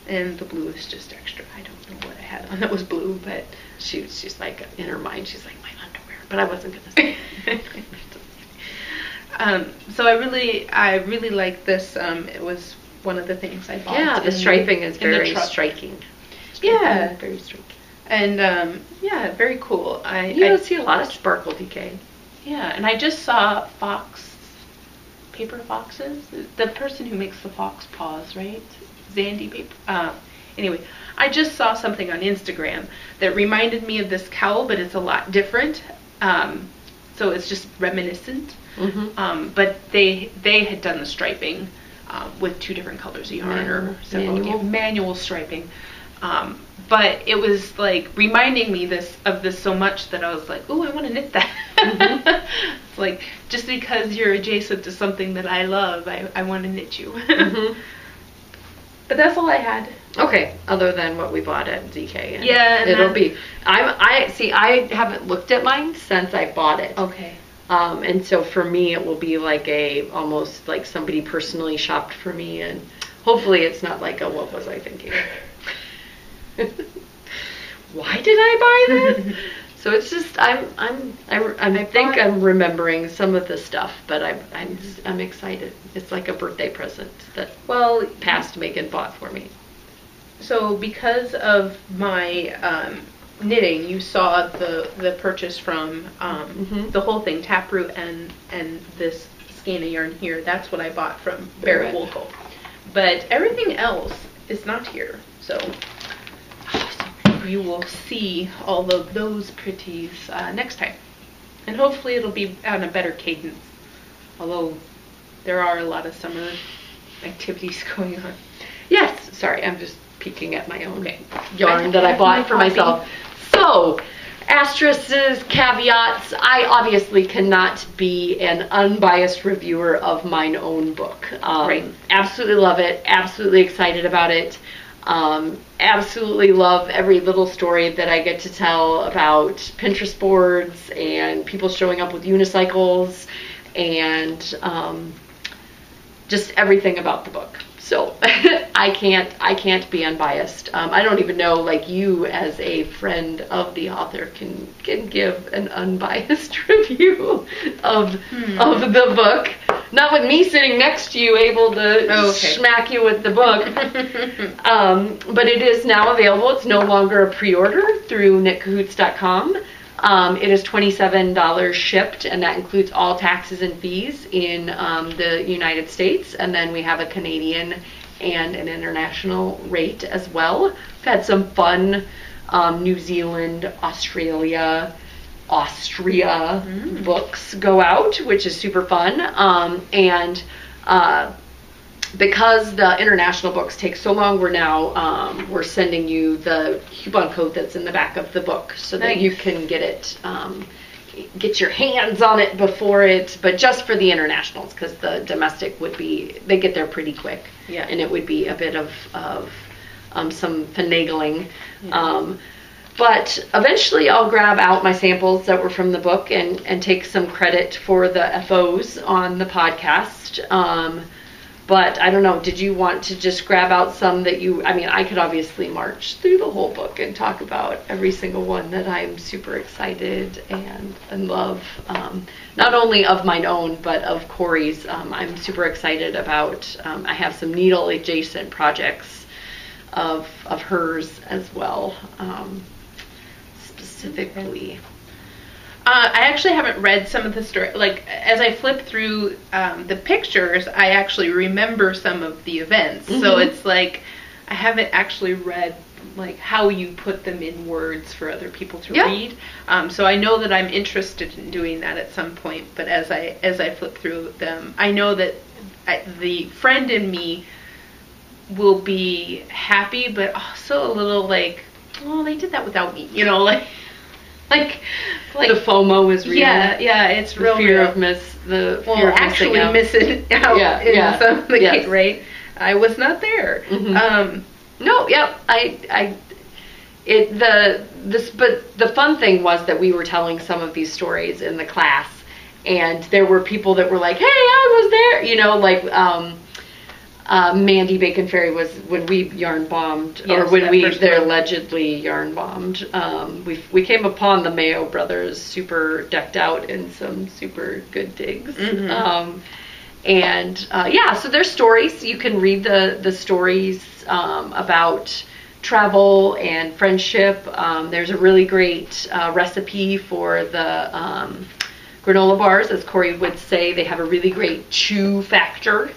and the blue is just extra. I don't know what I had on that was blue, but she's like, in her mind, she's like, my underwear. But I wasn't gonna say. So I really like this. It was one of the things I bought. Yeah, the striping is very striking. Yeah, very striking. And yeah, very cool. You don't see a lot of sparkle DK. Yeah, and I just saw paper foxes. The person who makes the fox paws, right? Zandy paper. Anyway, I just saw something on Instagram that reminded me of this cowl, but it's a lot different. So it's just reminiscent. Mm-hmm. But they had done the striping with 2 different colors of yarn or several manual striping. But it was like reminding me of this so much that I was like, oh, I want to knit that. Mm-hmm. It's like, just because you're adjacent to something that I love, I want to knit you. Mm-hmm. But that's all I had. Okay, other than what we bought at ZK. Yeah, it'll be. I haven't looked at mine since I bought it. Okay. And so for me, it will be like almost like somebody personally shopped for me, and hopefully it's not like what was I thinking? Why did I buy this? So it's just I think I'm remembering some of the stuff, but I'm excited. It's like a birthday present that past Megan bought for me. So because of my knitting, you saw the purchase from the whole thing, Taproot and this skein of yarn here. That's what I bought from Barrett Woolco. But everything else is not here. So you will see all of those pretties next time. And hopefully it'll be on a better cadence. Although there are a lot of summer activities going on. Yes, sorry, I'm just peeking at my own yarn that I bought for myself. So, asterisks, caveats, I obviously cannot be an unbiased reviewer of mine own book. Right. Absolutely love it, absolutely excited about it. Absolutely love every little story that I get to tell about Pinterest boards and people showing up with unicycles and just everything about the book. So I can't be unbiased. I don't even know, like, you as a friend of the author can give an unbiased review of the book. Not with me sitting next to you, able to smack you with the book. But it is now available. It's no longer a pre-order through knitcahoots.com. It is $27 shipped, and that includes all taxes and fees in the United States. And then we have a Canadian and an international rate as well. We've had some fun New Zealand, Australia, Austria books go out, which is super fun. And because the international books take so long, we're sending you the coupon code that's in the back of the book so that you can get it, get your hands on it before it, but just for the internationals, because the domestic they get there pretty quick. Yeah. And it would be a bit of some finagling. Yeah. But eventually I'll grab out my samples that were from the book and take some credit for the FOs on the podcast. But I don't know, did you want to just grab out some that I could obviously march through the whole book and talk about every single one that I'm super excited and love. Not only of mine own, but of Corey's. I'm super excited about, I have some needle adjacent projects of hers as well, specifically. I actually haven't read some of the story. Like, as I flip through the pictures, I actually remember some of the events. So it's like I haven't actually read like how you put them in words for other people to read. So I know that I'm interested in doing that at some point. But as I flip through them, I know that the friend in me will be happy, but also a little like, oh, they did that without me, Like the FOMO is real. Yeah, it's real. Fear of missing out. Missing out in some of the case, right? I was not there. No, yep. But the fun thing was that we were telling some of these stories in the class, and there were people that were like, "Hey, I was there," Mandy Bacon Fairy was when we yarn bombed, or when they allegedly yarn bombed. We came upon the Mayo brothers super decked out in some super good digs. So there's stories. You can read the stories about travel and friendship. There's a really great recipe for the granola bars, as Corey would say. They have a really great chew factor.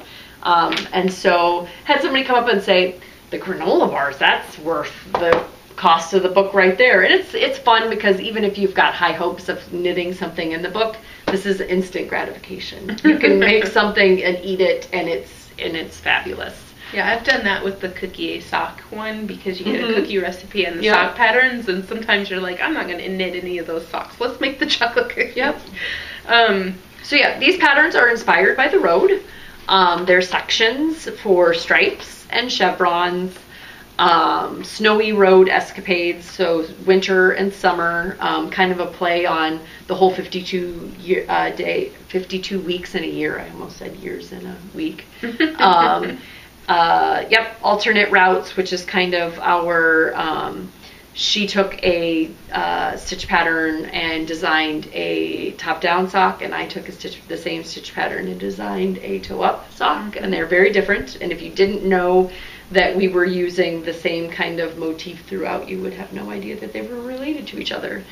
And so had somebody come up and say, the granola bars, that's worth the cost of the book right there. And it's fun because even if you've got high hopes of knitting something in the book, this is instant gratification. You can make something and eat it, and it's fabulous. Yeah, I've done that with the cookie sock one, because you get a cookie recipe and the sock patterns, and sometimes you're like, I'm not going to knit any of those socks. Let's make the chocolate cookies. Yep. These patterns are inspired by the road. There's sections for stripes and chevrons, snowy road escapades, so winter and summer, kind of a play on the whole 52 weeks in a year. I almost said years in a week. Alternate routes, which is kind of our she took a stitch pattern and designed a top-down sock, and I took the same stitch pattern and designed a toe-up sock, and they're very different. And if you didn't know that we were using the same kind of motif throughout, you would have no idea that they were related to each other.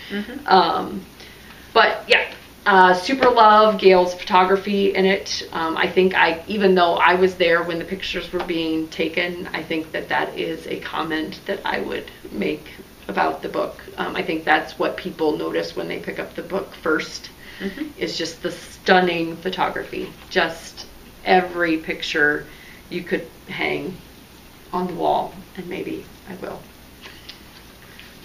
But yeah, super love Gail's photography in it. I think even though I was there when the pictures were being taken, I think that is a comment that I would make about the book. I think that's what people notice when they pick up the book first, is just the stunning photography. Just every picture you could hang on the wall, and maybe I will.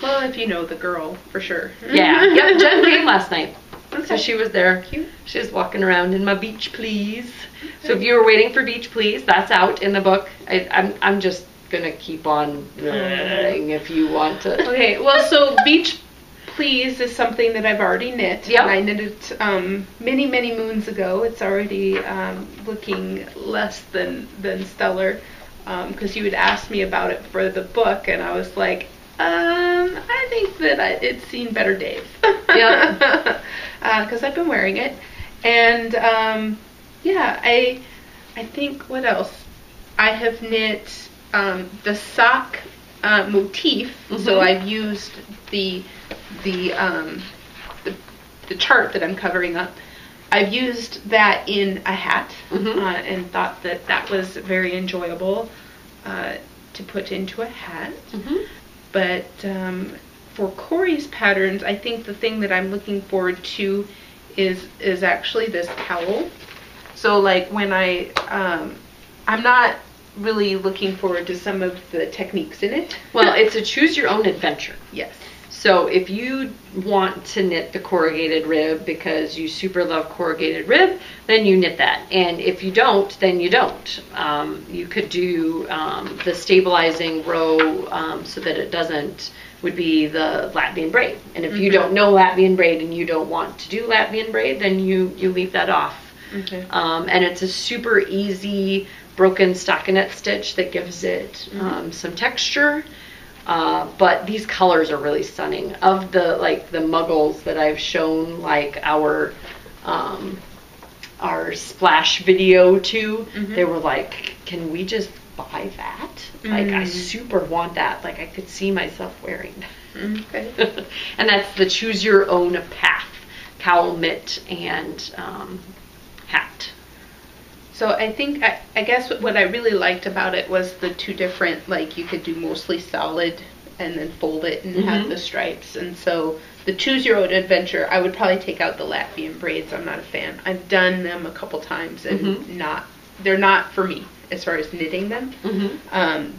Well, if you know the girl, for sure. Yeah. Yep. Jen came last night. Okay. So she was there. Cute. She was walking around in my Beach Please. So if you were waiting for Beach Please, that's out in the book. I'm just gonna keep on if you want to. Okay. Well, so Beach Please is something that I've already knit. Yep. And I knit it many moons ago. It's already looking less than stellar, because you had asked me about it for the book, and I was like, I think that it's seen better days. Yeah. Because I've been wearing it, and yeah, I think, what else? I have knit the sock motif. So I've used the chart that I'm covering up. I've used that in a hat, and thought that was very enjoyable to put into a hat. But for Corey's patterns, I think the thing that I'm looking forward to is actually this cowl. So like when I'm not really looking forward to some of the techniques in it. Well, it's a choose your own adventure. Yes. So if you want to knit the corrugated rib because you super love corrugated rib, then you knit that. And if you don't, then you don't. You could do the stabilizing row so that it doesn't, would be the Latvian braid. And if you don't know Latvian braid and you don't want to do Latvian braid, then you leave that off. Okay. And it's a super easy broken stockinette stitch that gives it some texture. But these colors are really stunning. Of the muggles that I've shown, like our splash video to, they were like, can we just buy that? Like, I super want that. Like, I could see myself wearing that. Okay. And that's the choose your own path cowl, mitt, and hat. So I think, I guess what I really liked about it was the two different, like, you could do mostly solid and then fold it and have the stripes. And so the choose your own adventure, I would probably take out the Latvian braids. I'm not a fan. I've done them a couple times and they're not for me as far as knitting them.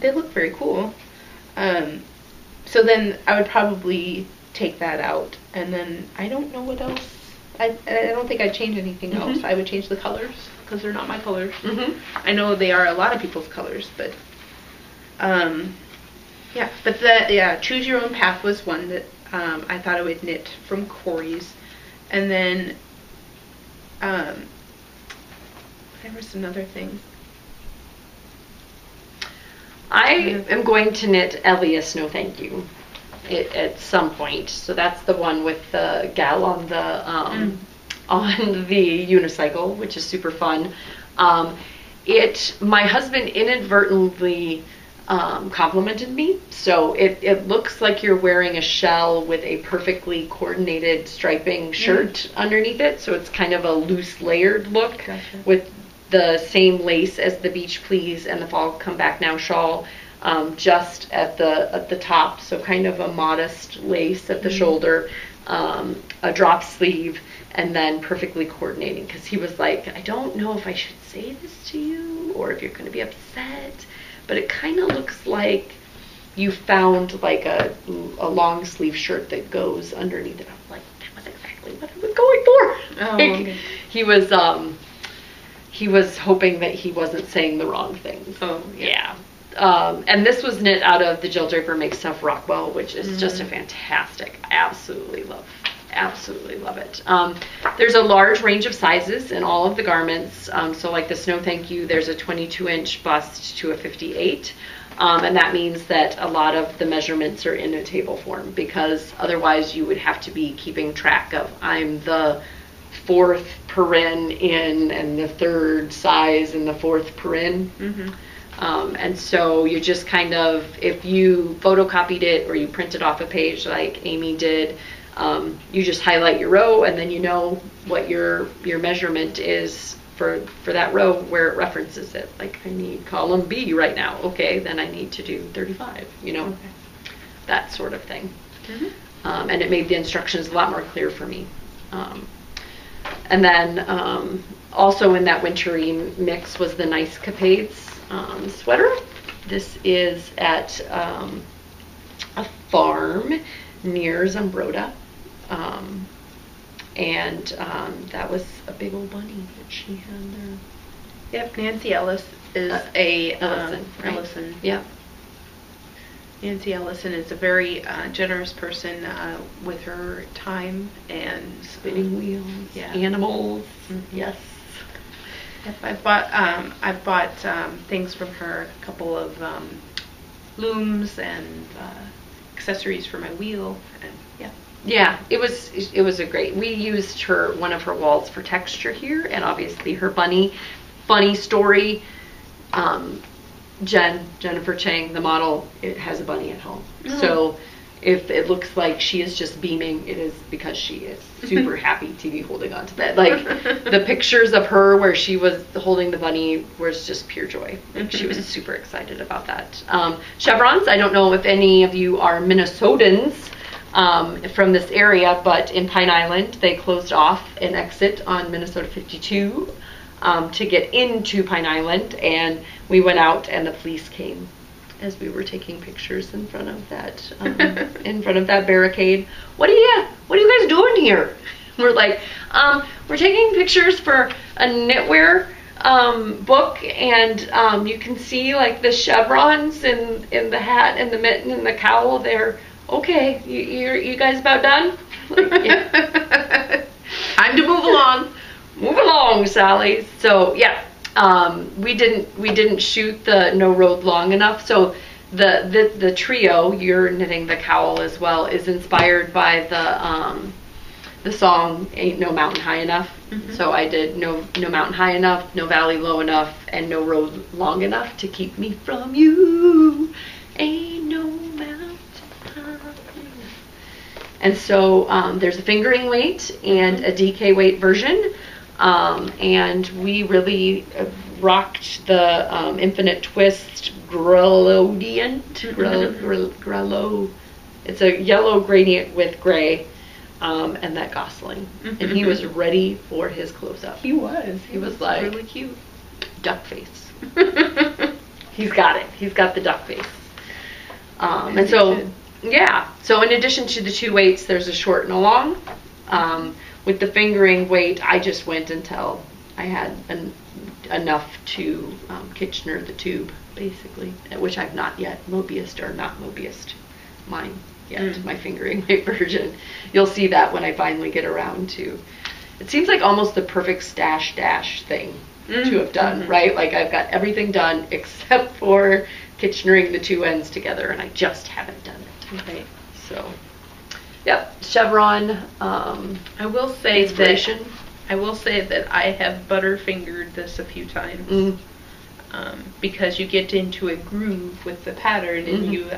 They look very cool. So then I would probably take that out, and then I don't know what else. I don't think I'd change anything else. I would change the colors, because they're not my colors. I know they are a lot of people's colors, but yeah. But choose your own path was one that I thought I would knit from Corey's, and then there was another thing. I am going to knit Elias No Thank You at some point. So that's the one with the gal on the unicycle, which is super fun. My husband inadvertently complimented me. So it looks like you're wearing a shell with a perfectly coordinated striping shirt underneath it. So it's kind of a loose layered look with the same lace as the Beach Please and the Fall Come Back Now shawl, just at the top. So kind of a modest lace at the shoulder, a drop sleeve, and then perfectly coordinating. Because he was like, I don't know if I should say this to you or if you're going to be upset, but it kind of looks like you found like a long sleeve shirt that goes underneath it. I was like, that was exactly what I was going for. Oh, like, okay. He was hoping that he wasn't saying the wrong things. Oh, yeah. And this was knit out of the Jill Draper Makes Stuff Rockwell, which is just a fantastic. I absolutely love it. There's a large range of sizes in all of the garments. So like the Snow Thank You, there's a 22-inch bust to a 58. And that means that a lot of the measurements are in a table form, because otherwise you would have to be keeping track of, I'm the 4th paren in and the 3rd size in the 4th paren. And so you just kind of, if you photocopied it or you printed off a page like Amy did, you just highlight your row, and then you know what your measurement is for that row where it references it. Like, I need column B right now. Okay, then I need to do 35, you know, that sort of thing. And it made the instructions a lot more clear for me. And then also in that wintry mix was the Nice Capades sweater. This is at a farm near Zumbrota. And that was a big old bunny that she had there. Yep, Nancy Ellis is a Ellison, right? Ellison. Yep. Nancy Ellison is a very generous person with her time and Spinning wheels, animals. Yes. Yep, I've bought things from her, a couple of looms and accessories for my wheel, and yeah, it was a great. We used one of her walls for texture here, and obviously her funny story. Jennifer Chang, the model, it has a bunny at home. So if it looks like she is just beaming, it is because she is super happy to be holding on to that. Like, the pictures of her where she was holding the bunny was just pure joy. Like, she was super excited about that. Chevrons, I don't know if any of you are Minnesotans from this area, but in Pine Island, they closed off an exit on Minnesota 52 to get into Pine Island, and we went out and the police came as we were taking pictures in front of that barricade. What are you guys doing here? We're like, we're taking pictures for a knitwear book, and you can see like the chevrons in the hat and the mitten and the cowl there. Okay, you guys about done? Like, yeah. Time to move along. Move along, Sally. So yeah, we didn't shoot the No Road long enough. So the trio, you're knitting the cowl as well, is inspired by the song Ain't No Mountain High Enough. So I did no mountain high enough, no valley low enough, and no road long enough to keep me from you. Ain't no mountain high enough. And so there's a fingering weight and a DK weight version. And we really rocked the Infinite Twist Grelodiant. Grello. It's a yellow gradient with gray, and that Gosling. And he was ready for his close-up. He was. He was like, really cute. Duck face. He's got it. He's got the duck face. And so, yeah. So in addition to the two weights, there's a short and a long. With the fingering weight, I just went until I had enough to Kitchener the tube, basically, which I've not yet Mobiused or not Mobiused mine yet, my fingering weight version. You'll see that when I finally get around to. It seems like almost the perfect stash dash thing to have done, right? Like, I've got everything done except for Kitchenering the two ends together, and I just haven't done it. Okay. So. Yep, chevron. I will say that I have butterfingered this a few times because you get into a groove with the pattern and you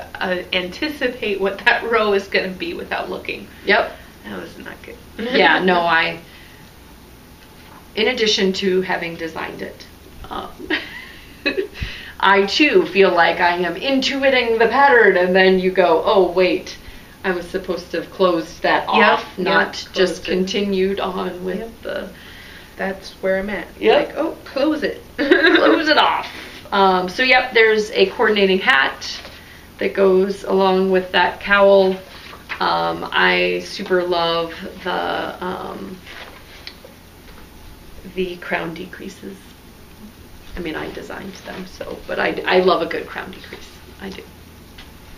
anticipate what that row is going to be without looking. Yep, that was not good. Yeah, no, in addition to having designed it, I too feel like I am intuiting the pattern, and then you go, oh wait. I was supposed to have closed that off, not just continued on with the... That's where I'm at. Yep. Like, oh, close it. Close it off. So, yep, there's a coordinating hat that goes along with that cowl. I super love the crown decreases. I mean, I designed them, but I love a good crown decrease. I do.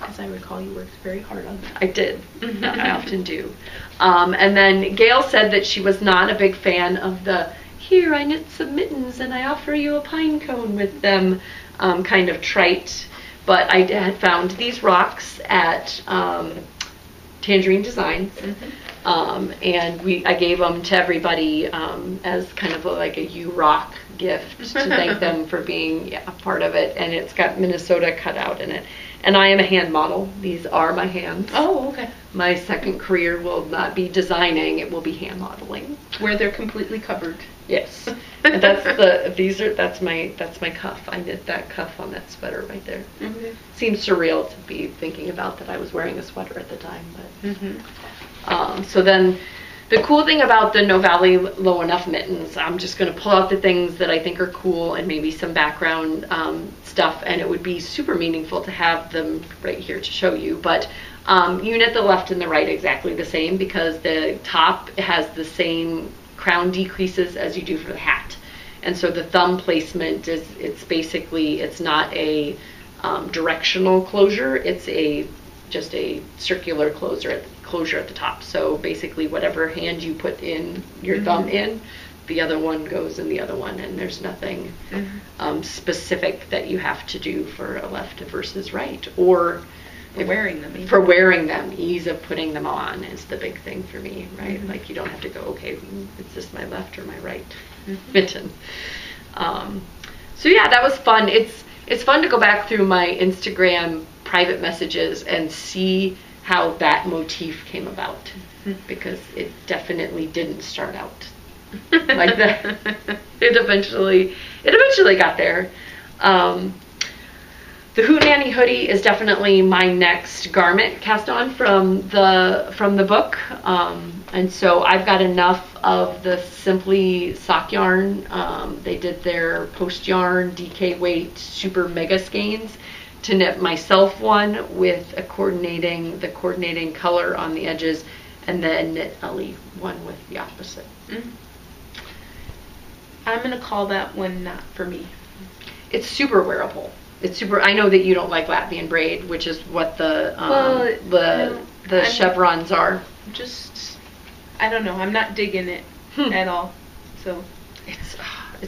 As I recall, you worked very hard on that. I did. I often do. And then Gail said that she was not a big fan of the, here, I knit some mittens and I offer you a pine cone with them, kind of trite But I had found these rocks at Tangerine Designs. And I gave them to everybody as kind of like a You Rock gift to thank them for being a part of it. And it's got Minnesota cut out in it. And I am a hand model. These are my hands. Oh, okay. My second career will not be designing; it will be hand modeling. Where they're completely covered. Yes. And that's my cuff. I knit that cuff on that sweater right there. Seems surreal to be thinking about that I was wearing a sweater at the time, but so then the cool thing about the No Valley Low Enough mittens, I'm just going to pull out the things that I think are cool and maybe some background stuff, and it would be super meaningful to have them right here to show you. But you knit the left and the right exactly the same because the top has the same crown decreases as you do for the hat. And so the thumb placement it's not a directional closure, it's just a circular closure at the top. So basically whatever hand you put in your thumb in, the other one goes in the other one, and there's nothing specific that you have to do for a left versus right, or wearing them. Even. For wearing them, ease of putting them on is the big thing for me, right? Like you don't have to go, okay, is this my left or my right mitten? So yeah, that was fun. It's fun to go back through my Instagram private messages and see how that motif came about, because it definitely didn't start out like that. It eventually got there. The Hootenanny hoodie is definitely my next garment cast on from the book, and so I've got enough of the Simply sock yarn. They did their post yarn DK weight super mega skeins to knit myself one with the coordinating color on the edges, and then knit Ellie one with the opposite. I'm gonna call that one not for me. It's super wearable. I know that you don't like Latvian braid, which is what the chevrons are. I don't know. I'm not digging it at all. So it's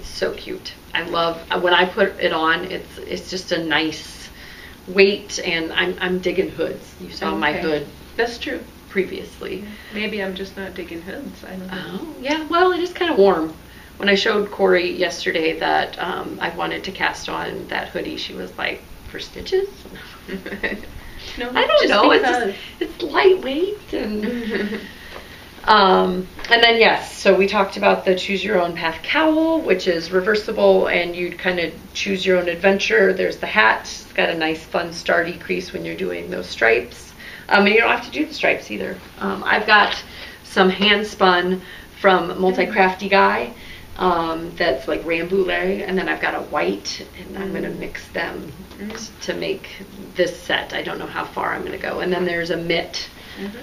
so cute. I love when I put it on. It's just a nice weight, and I'm digging hoods. You saw my hood. That's true. Previously. Maybe I'm just not digging hoods. I don't know. Oh yeah. Well, it is kind of warm. When I showed Corey yesterday that I wanted to cast on that hoodie, she was like, "For stitches?" No, I don't know. It's lightweight and then yes. So we talked about the Choose Your Own Path cowl, which is reversible, and you kind of choose your own adventure. There's the hat. It's got a nice, fun star decrease when you're doing those stripes, and you don't have to do the stripes either. I've got some hand spun from Multi Crafty Guy. That's like Rambouillet, and then I've got a white, and I'm going to mix them to make this set. I don't know how far I'm going to go. And then there's a mitt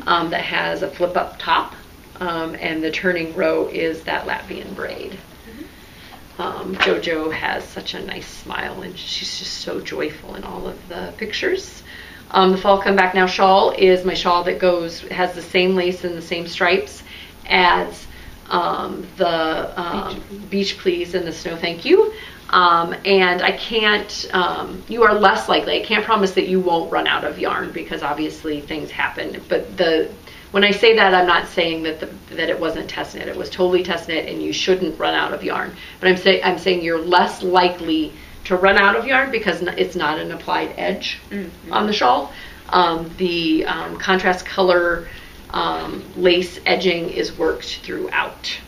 that has a flip up top, and the turning row is that Latvian braid. Jojo has such a nice smile, and she's just so joyful in all of the pictures. The Fall Come Back Now shawl is my shawl that has the same lace and the same stripes as the Beach Please and the Snow Thank You. And I can't, you are less likely, I can't promise that you won't run out of yarn, because obviously things happen. But when I say that, I'm not saying that it wasn't test knit. It was totally test knit, and you shouldn't run out of yarn. But I'm saying you're less likely to run out of yarn because it's not an applied edge on the shawl. The contrast color lace edging is worked throughout,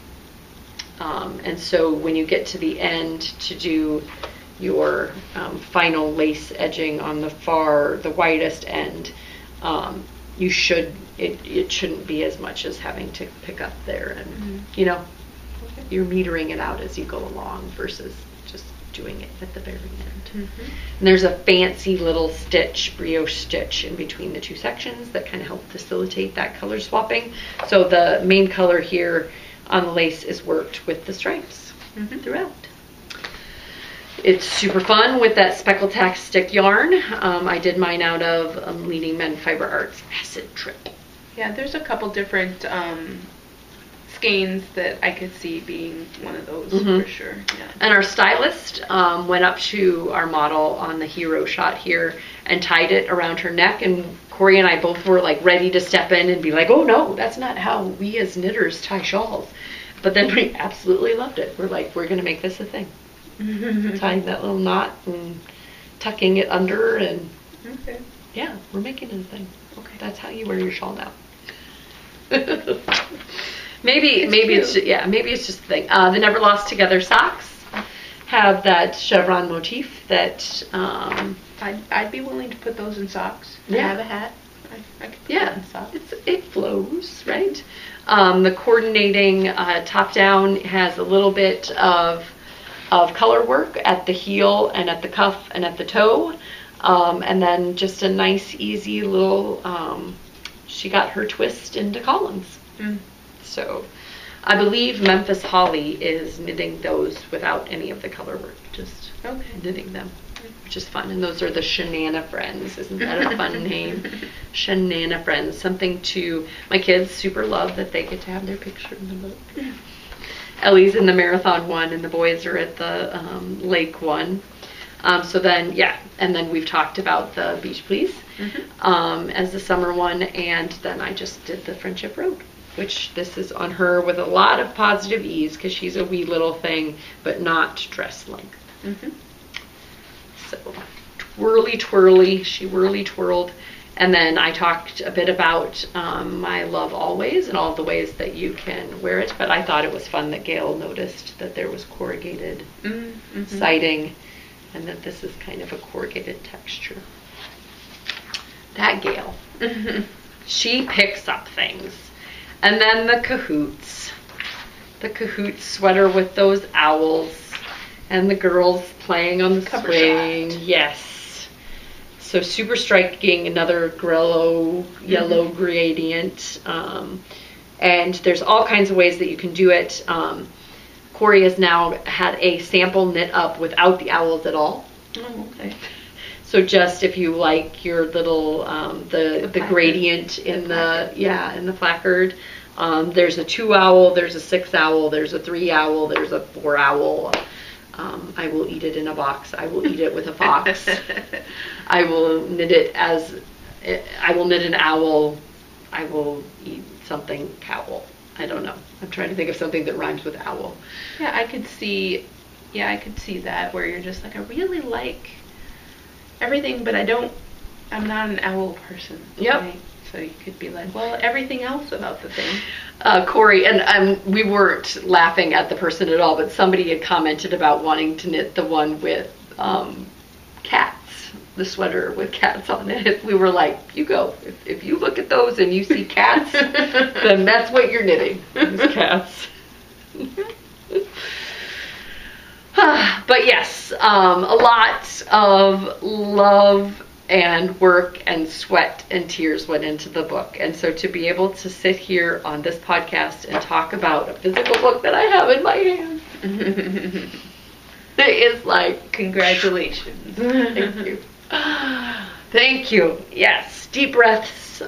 and so when you get to the end to do your final lace edging on the widest end, it shouldn't be as much as having to pick up there, and you're metering it out as you go along versus just doing it at the very end. And there's a fancy little brioche stitch in between the two sections that kind of help facilitate that color swapping. So the main color here on the lace is worked with the stripes throughout. It's super fun with that Speckletastick yarn. I did mine out of Leading Men Fiber Arts Acid Trip. Yeah, there's a couple different skeins that I could see being one of those for sure. Yeah. And our stylist went up to our model on the hero shot here and tied it around her neck, and Corey and I both were like ready to step in and be like, oh no, that's not how we as knitters tie shawls. But then we absolutely loved it. We're like, we're gonna make this a thing. Tying that little knot and tucking it under, and yeah, we're making it a thing. Okay, that's how you wear your shawl now. maybe it's just a thing. The Never Lost Together socks have that chevron motif that I'd be willing to put those in socks. Yeah. I have a hat. I could put that in socks. It flows, right? The coordinating top down has a little bit of color work at the heel and at the cuff and at the toe, and then just a nice easy little she got her twist into Collins. So I believe Memphis Holly is knitting those without any of the color work, just knitting them, which is fun. And those are the Shanana Friends. Isn't that a fun name? Shanana Friends. Something to my kids super love that they get to have their picture in the book. Ellie's in the marathon one, and the boys are at the lake one. So then, and then we've talked about the Beach Please as the summer one, and then I just did the Friendship Road, which this is on her with a lot of positive ease because she's a wee little thing, but not dress length. So twirly twirly, she whirly twirled. And then I talked a bit about my Love Always and all the ways that you can wear it, but I thought it was fun that Gail noticed that there was corrugated siding, and that this is kind of a corrugated texture. That Gail. She picks up things. And then the Cahoots. The Cahoots sweater with those owls, and the girls playing on the swing. Yes. So super striking, another Grello yellow gradient. And there's all kinds of ways that you can do it. Corey has now had a sample knit up without the owls at all. Oh, okay. So just if you like your little the gradient in the placard, there's a 2 owl, there's a 6 owl, there's a 3 owl, there's a 4 owl. I will eat it in a box. I will eat it with a fox. I will knit it as I will knit an owl. I will eat something cowl. I don't know. I'm trying to think of something that rhymes with owl. Yeah, I could see that where you're just like, I really like everything, but I'm not an owl person. Yep. Right? So you could be like, well, everything else about the thing. Corey, and we weren't laughing at the person at all, but somebody had commented about wanting to knit the one with cats, the sweater with cats on it. We were like, you go. If you look at those and you see cats, then that's what you're knitting, is cats. But yes, a lot of love and work and sweat and tears went into the book. And so to be able to sit here on this podcast and talk about a physical book that I have in my hand, it is like, congratulations. Thank you. Thank you. Yes. Deep breaths.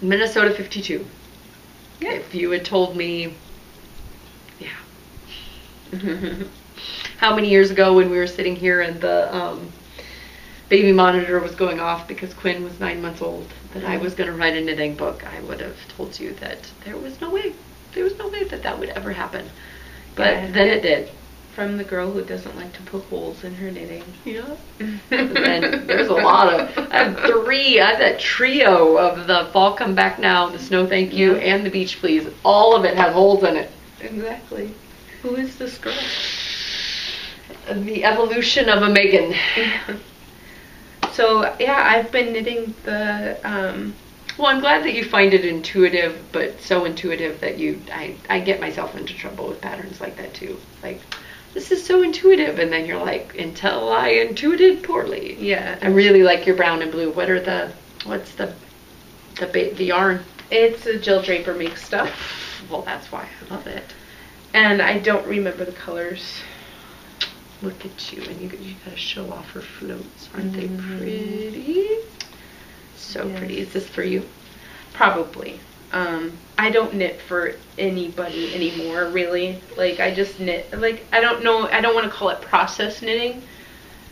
Minnesota 52. Yeah. If you had told me, how many years ago when we were sitting here and the baby monitor was going off because Quinn was 9 months old, that I was going to write a knitting book, I would have told you that there was no way that would ever happen. But then it did. From the girl who doesn't like to put holes in her knitting. Yeah. And there's a lot of, I have that trio of the Fall Come Back Now, the Snow Thank You, and the Beach Please. All of it has holes in it. Exactly. Who is this girl? The evolution of a Megan. So, yeah, I've been knitting the, well, I'm glad that you find it intuitive, but so intuitive that I get myself into trouble with patterns like that too. Like, this is so intuitive, and then you're like, until I intuited poorly. Yeah. I really like your brown and blue. What's the yarn? It's a Jill Draper Makes Stuff. Well, that's why I love it. And I don't remember the colors. Look at you, and you gotta show off her floats. Aren't they pretty? So pretty. Is this for you? Probably. I don't knit for anybody anymore, really. Like, I just knit, like, I don't know, I don't want to call it process knitting,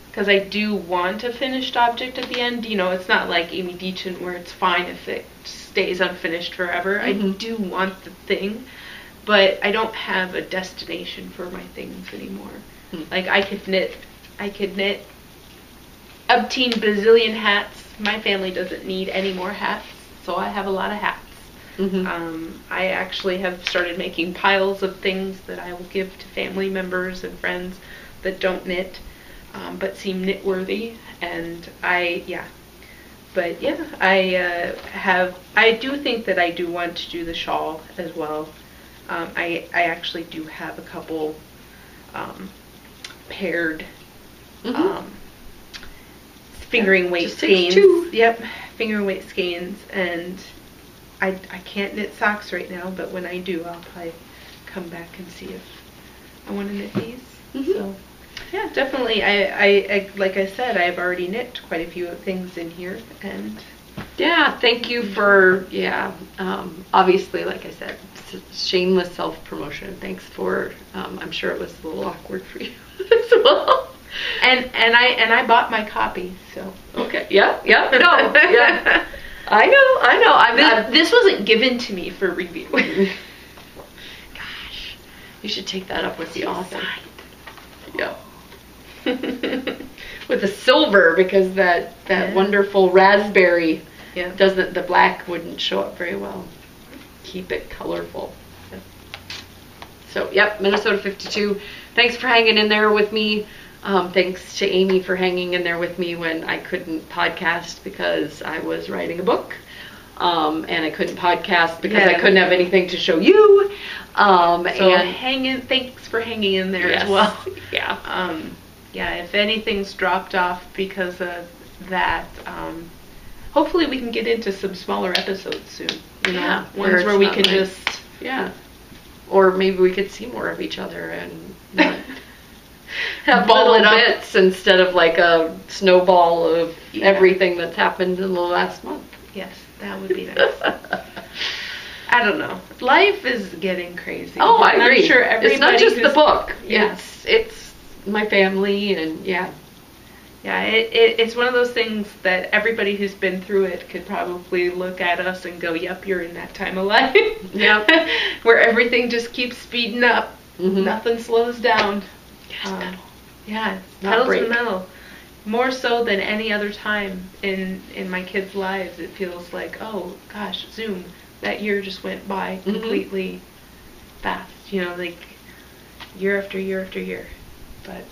because I do want a finished object at the end. You know, it's not like Amy Deachin where it's fine if it stays unfinished forever. I do want the thing, but I don't have a destination for my things anymore. Like, I could knit umpteen bazillion hats. My family doesn't need any more hats, so I have a lot of hats. I actually have started making piles of things that I will give to family members and friends that don't knit, but seem knit-worthy. And I do think that I do want to do the shawl as well. I actually do have a couple paired fingering weight skeins. Yep, fingering weight skeins, and I can't knit socks right now, but when I do, I'll probably come back and see if I want to knit these. So, yeah, definitely. I like I said, I've already knit quite a few things in here, and yeah, thank you for obviously, like I said, shameless self-promotion. Thanks for. I'm sure it was a little awkward for you as well. And I bought my copy, so okay, no, yeah. I know. This wasn't given to me for review. Gosh, you should take that up with the author. Yeah. With the silver, because that wonderful raspberry doesn't, the black wouldn't show up very well. Keep it colorful. So, yep, Minnesota 52. Thanks for hanging in there with me. Thanks to Amy for hanging in there with me when I couldn't podcast because I was writing a book. And I couldn't podcast because I couldn't have anything to show you. Thanks for hanging in there as well. Yeah. If anything's dropped off because of that, hopefully we can get into some smaller episodes soon. You know, ones where we can just or maybe we could see more of each other and not have little bits instead of like a snowball of everything that's happened in the last month. Yes, that would be nice. I don't know. Life is getting crazy. Oh, I agree. I'm sure everybody. It's not just the book. Yeah. It's my family and it's one of those things that everybody who's been through it could probably look at us and go, "Yep, you're in that time of life." Yeah. Where everything just keeps speeding up. Nothing slows down. Pedal to the metal. More so than any other time in my kids' lives, it feels like, oh gosh, Zoom, that year just went by completely fast. You know, like year after year after year. But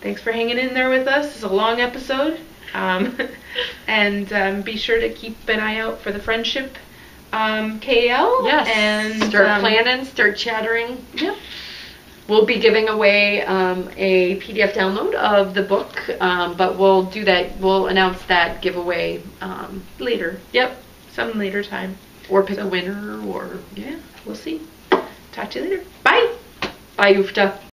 thanks for hanging in there with us. It's a long episode, and be sure to keep an eye out for the Friendship KL. Yes, and start planning, start chattering. Yep. We'll be giving away a PDF download of the book, but we'll do that. We'll announce that giveaway later. Yep, some later time. Or pick a winner, or we'll see. Talk to you later. Bye. Bye, Ufta.